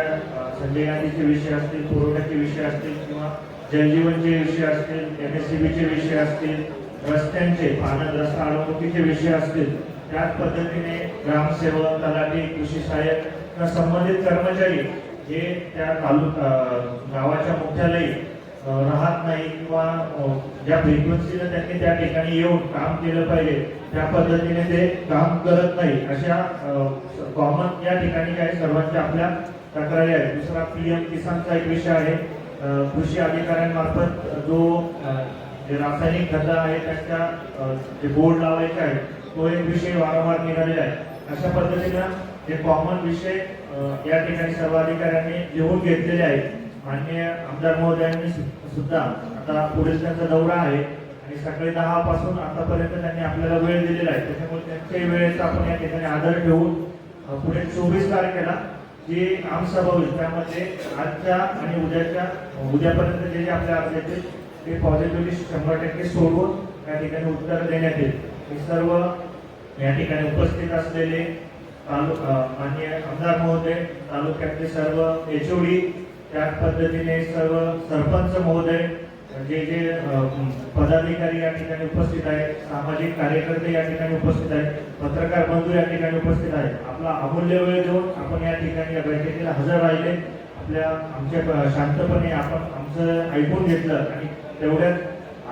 संजय गांधीचे विषय असतील, पुरवठ्याचे विषय असतील किंवा जलजीवनचे विषय असतील, MSCBचे विषय असतील, रस्त्यांचे पाण्यात रस्ता अडवणुकीचे विषय असतील, त्याच पद्धतीने ग्रामसेवक, तलाठी, कृषी सहाय्यक संबंधित कर्मचारी जे त्या गावाच्या मुख्यालयी राहत नाही किंवा ज्या फ्रिक्वेन्सीने त्यांनी त्या ठिकाणी येऊन काम केलं पाहिजे त्या पद्धतीने ते काम करत नाही, अशा कॉमन या ठिकाणी काही सर्वांच्या आपल्या तक्रारी आहेत. दुसरा PM किसानचा एक विषय आहे. कृषी अधिकाऱ्यांमार्फत जो जे रासायनिक खतं आहे त्याच्या जे बोर्ड लावायचे आहे तो एक विषय वारंवार निघालेला आहे. अशा पद्धतीनं जे कॉमन विषय या ठिकाणी सर्व अधिकाऱ्यांनी लिहून घेतलेले आहेत. माननीय आमदार महोदयांनी सुद्धा आता पुढील त्यांचा दौरा आहे आणि सकाळी 10 पासून आतापर्यंत त्यांनी आपल्याला वेळ दिलेला आहे, त्याच्यामुळे त्यांच्याही वेळेचा आपण या ठिकाणी आदर ठेवून पुढे 24 तारखेला जी आमसभा होईल त्यामध्ये आजच्या आणि उद्यापर्यंत जे आपल्या अर्ज येतील ते पॉझिटिव्हली 100% सोडवून या ठिकाणी उत्तर देण्यात येईल. हे सर्व या ठिकाणी उपस्थित असलेले माननीय आमदार महोदय, तालुक्यातले सर्व HOD, त्याच पद्धतीने सर्व सरपंच महोदय, जे जे पदाधिकारी या ठिकाणी उपस्थित आहेत, सामाजिक कार्यकर्ते या ठिकाणी उपस्थित आहेत, पत्रकार बंधू या ठिकाणी उपस्थित आहेत. आपला अमूल्य वेळ देऊन आपण या ठिकाणी या बैठकीला हजर राहिले, आमच्या शांतपणे आपण आमचं ऐकून घेतलं आणि तेवढ्याच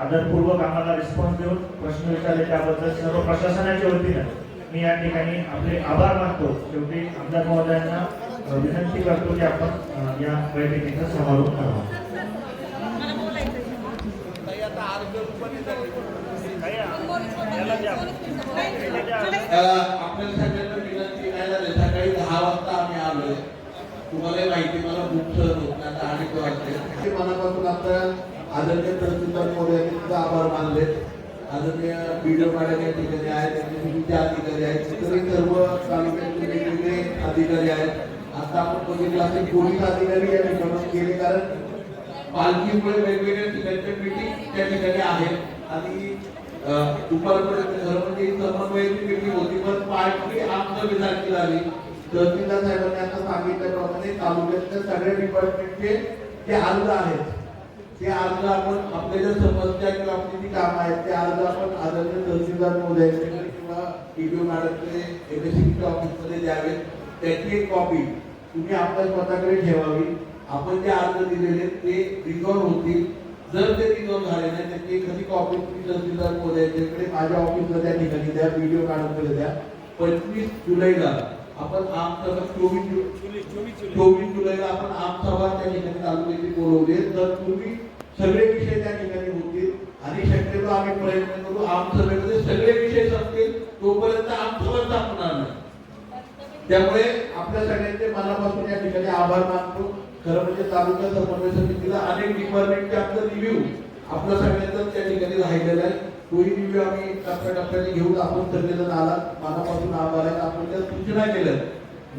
आदरपूर्वक आम्हाला रिस्पॉन्स देऊन प्रश्न विचारले त्याबद्दल सर्व प्रशासनाच्या वतीनं मी या ठिकाणी आपले आभार मानतो. शेवटी आमदार महोदयांना विनंती करतो की आपण या बैठकीचा समारोप करावा. आपल्याला सगळ्यांना विनंती नाही झाली, सकाळी 10 वाजता आम्ही आलोय. तुम्हाला माहिती मला खूप सहज होत नाही, आता 8 वाजले. मनापासून आपल्या आदरणीय तहसीलदार महोदयांनी सुद्धा आभार मानले. आदरणीय BDO मॅडम या ठिकाणी आहेत, त्यांचे अधिकारी आहेत, इतरही सर्व तालुक्याचे वेगवेगळे अधिकारी आहेत. आता आपण बघितलं असेल पोलीस अधिकारी या ठिकाणी गेले, कारण पालखीमुळे वेगवेगळ्या ठिकाणच्या मीटिंग त्या ठिकाणी आहेत आणि दुपारपर्यंत घरमध्ये समन्वयाची मीटिंग होती, पण पार्टी आमसभा झाली. तहसीलदार साहेबांनी आता सांगितल्याप्रमाणे तालुक्यातल्या सगळ्या डिपार्टमेंटचे जे अर्ज आहेत ते अर्ज आपण आपल्या ज्या समस्या किंवा आपली जी कामं आहेत ते अर्ज आपण आदरणीय तहसीलदार महोदयांकडे किंवा टीपीओ मॅडमकडे एमएससीच्या ऑफिसमध्ये द्यावे. त्याची एक कॉपी तुम्ही आपल्या स्वतःकडे ठेवावी. आपण जे अर्ज दिलेले ते रिझॉल्व होतील. जर ते रिझॉल्व झाले नाही त्याची एखादी कॉपी तुम्ही तहसीलदार महोदयांच्याकडे माझ्या ऑफिसला त्या ठिकाणी द्या, व्हिडिओ मॅडमकडे द्या. 25 जुलैला आपण आमसभा 24 जुलैला आपण आमसभा त्या ठिकाणी तालुक्याची बोलवली. तर तुम्ही सगळे विषय त्या ठिकाणी होतील आणि शक्यतो आम्ही प्रयत्न करू आमसभेमध्ये सगळे विषय संपतील तोपर्यंत आमसभा संपणार नाही. त्यामुळे आपल्या सगळ्यांचे मनापासून या ठिकाणी आभार मानतो. खरं म्हणजे तालुका समन्वय समितीला अनेक डिपार्टमेंटचे आपलं रिव्ह्यू आपल्या सगळ्यांचा त्या ठिकाणी राहिलेला आहे. तोही रिव्ह्यू आम्ही टप्प्याटप्प्याने घेऊन आपण सगळेजण आला. मनापासून आभार आहे. आपण त्या सूचना केल्या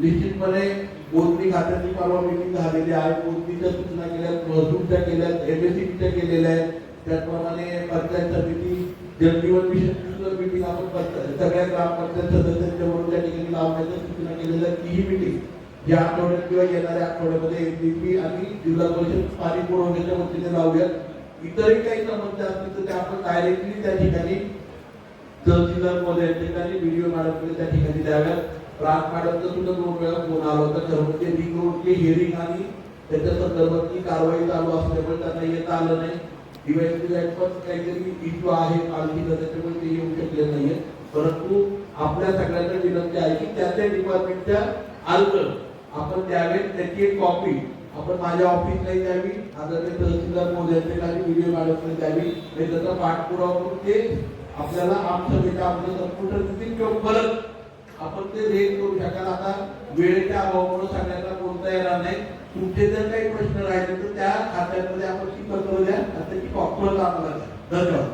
निश्चितपणे मोजणी खात्याची परवा मीटिंग झालेली आहे. मोजणीच्या सूचना केल्या, महसूलच्या केल्या, एमएससीच्या केलेल्या आहेत. त्याचप्रमाणे पंचायत समिती जलजीवन मिशन मीटिंग आपण सगळ्या ग्रामपंचायत सदस्यांच्या बरोबर त्या ठिकाणी लावण्याच्या सूचना केलेल्या. तीही मीटिंग या आठवड्यात किंवा येणाऱ्या आठवड्यामध्ये एमडीपी आणि जिल्हा परिषद पाणी पुरवठ्याच्या वतीने लावूयात. इतरही काही समस्या असतील तर त्या आपण डायरेक्टली त्या ठिकाणी तहसीलदार महोदयांच्या व्हिडिओ मॅडमकडे त्या ठिकाणी द्याव्यात. प्रांत मॅडमचा सुद्धा 2 वेळा फोन आला होता. खरं म्हणजे रिंग रोडचे हिअरिंग आणि त्याच्या संदर्भातली कारवाई चालू असल्यामुळे त्यांना येता आलं नाही. डिवाइस पण काहीतरी इश्यू आहे काळजीला, त्याच्यामुळे ते येऊ शकले नाहीये. परंतु आपल्या सगळ्यांना विनंती आहे की त्या त्या डिपार्टमेंटच्या अर्ज आपण द्यावे. त्याची एक कॉपी आपण माझ्या ऑफिसलाही द्यावी, आदरणीय तहसीलदार महोदयांच्या खाली व्हिडिओ मॅडमकडे द्यावी. त्याचा पाठपुरावा करून ते आपल्याला आमसभेच्या आपल्या संपूर्ण स्थिती किंवा परत आपण ते रेट करू शकाल. आता वेळेच्या अभावामुळे सगळ्यांना बोलता येणार नाही. तुमचे जर काही प्रश्न राहिले तर त्या खात्यामध्ये आपण ती पत्र द्या आणि त्याची कॉपी आम्हाला द्या. धन्यवाद.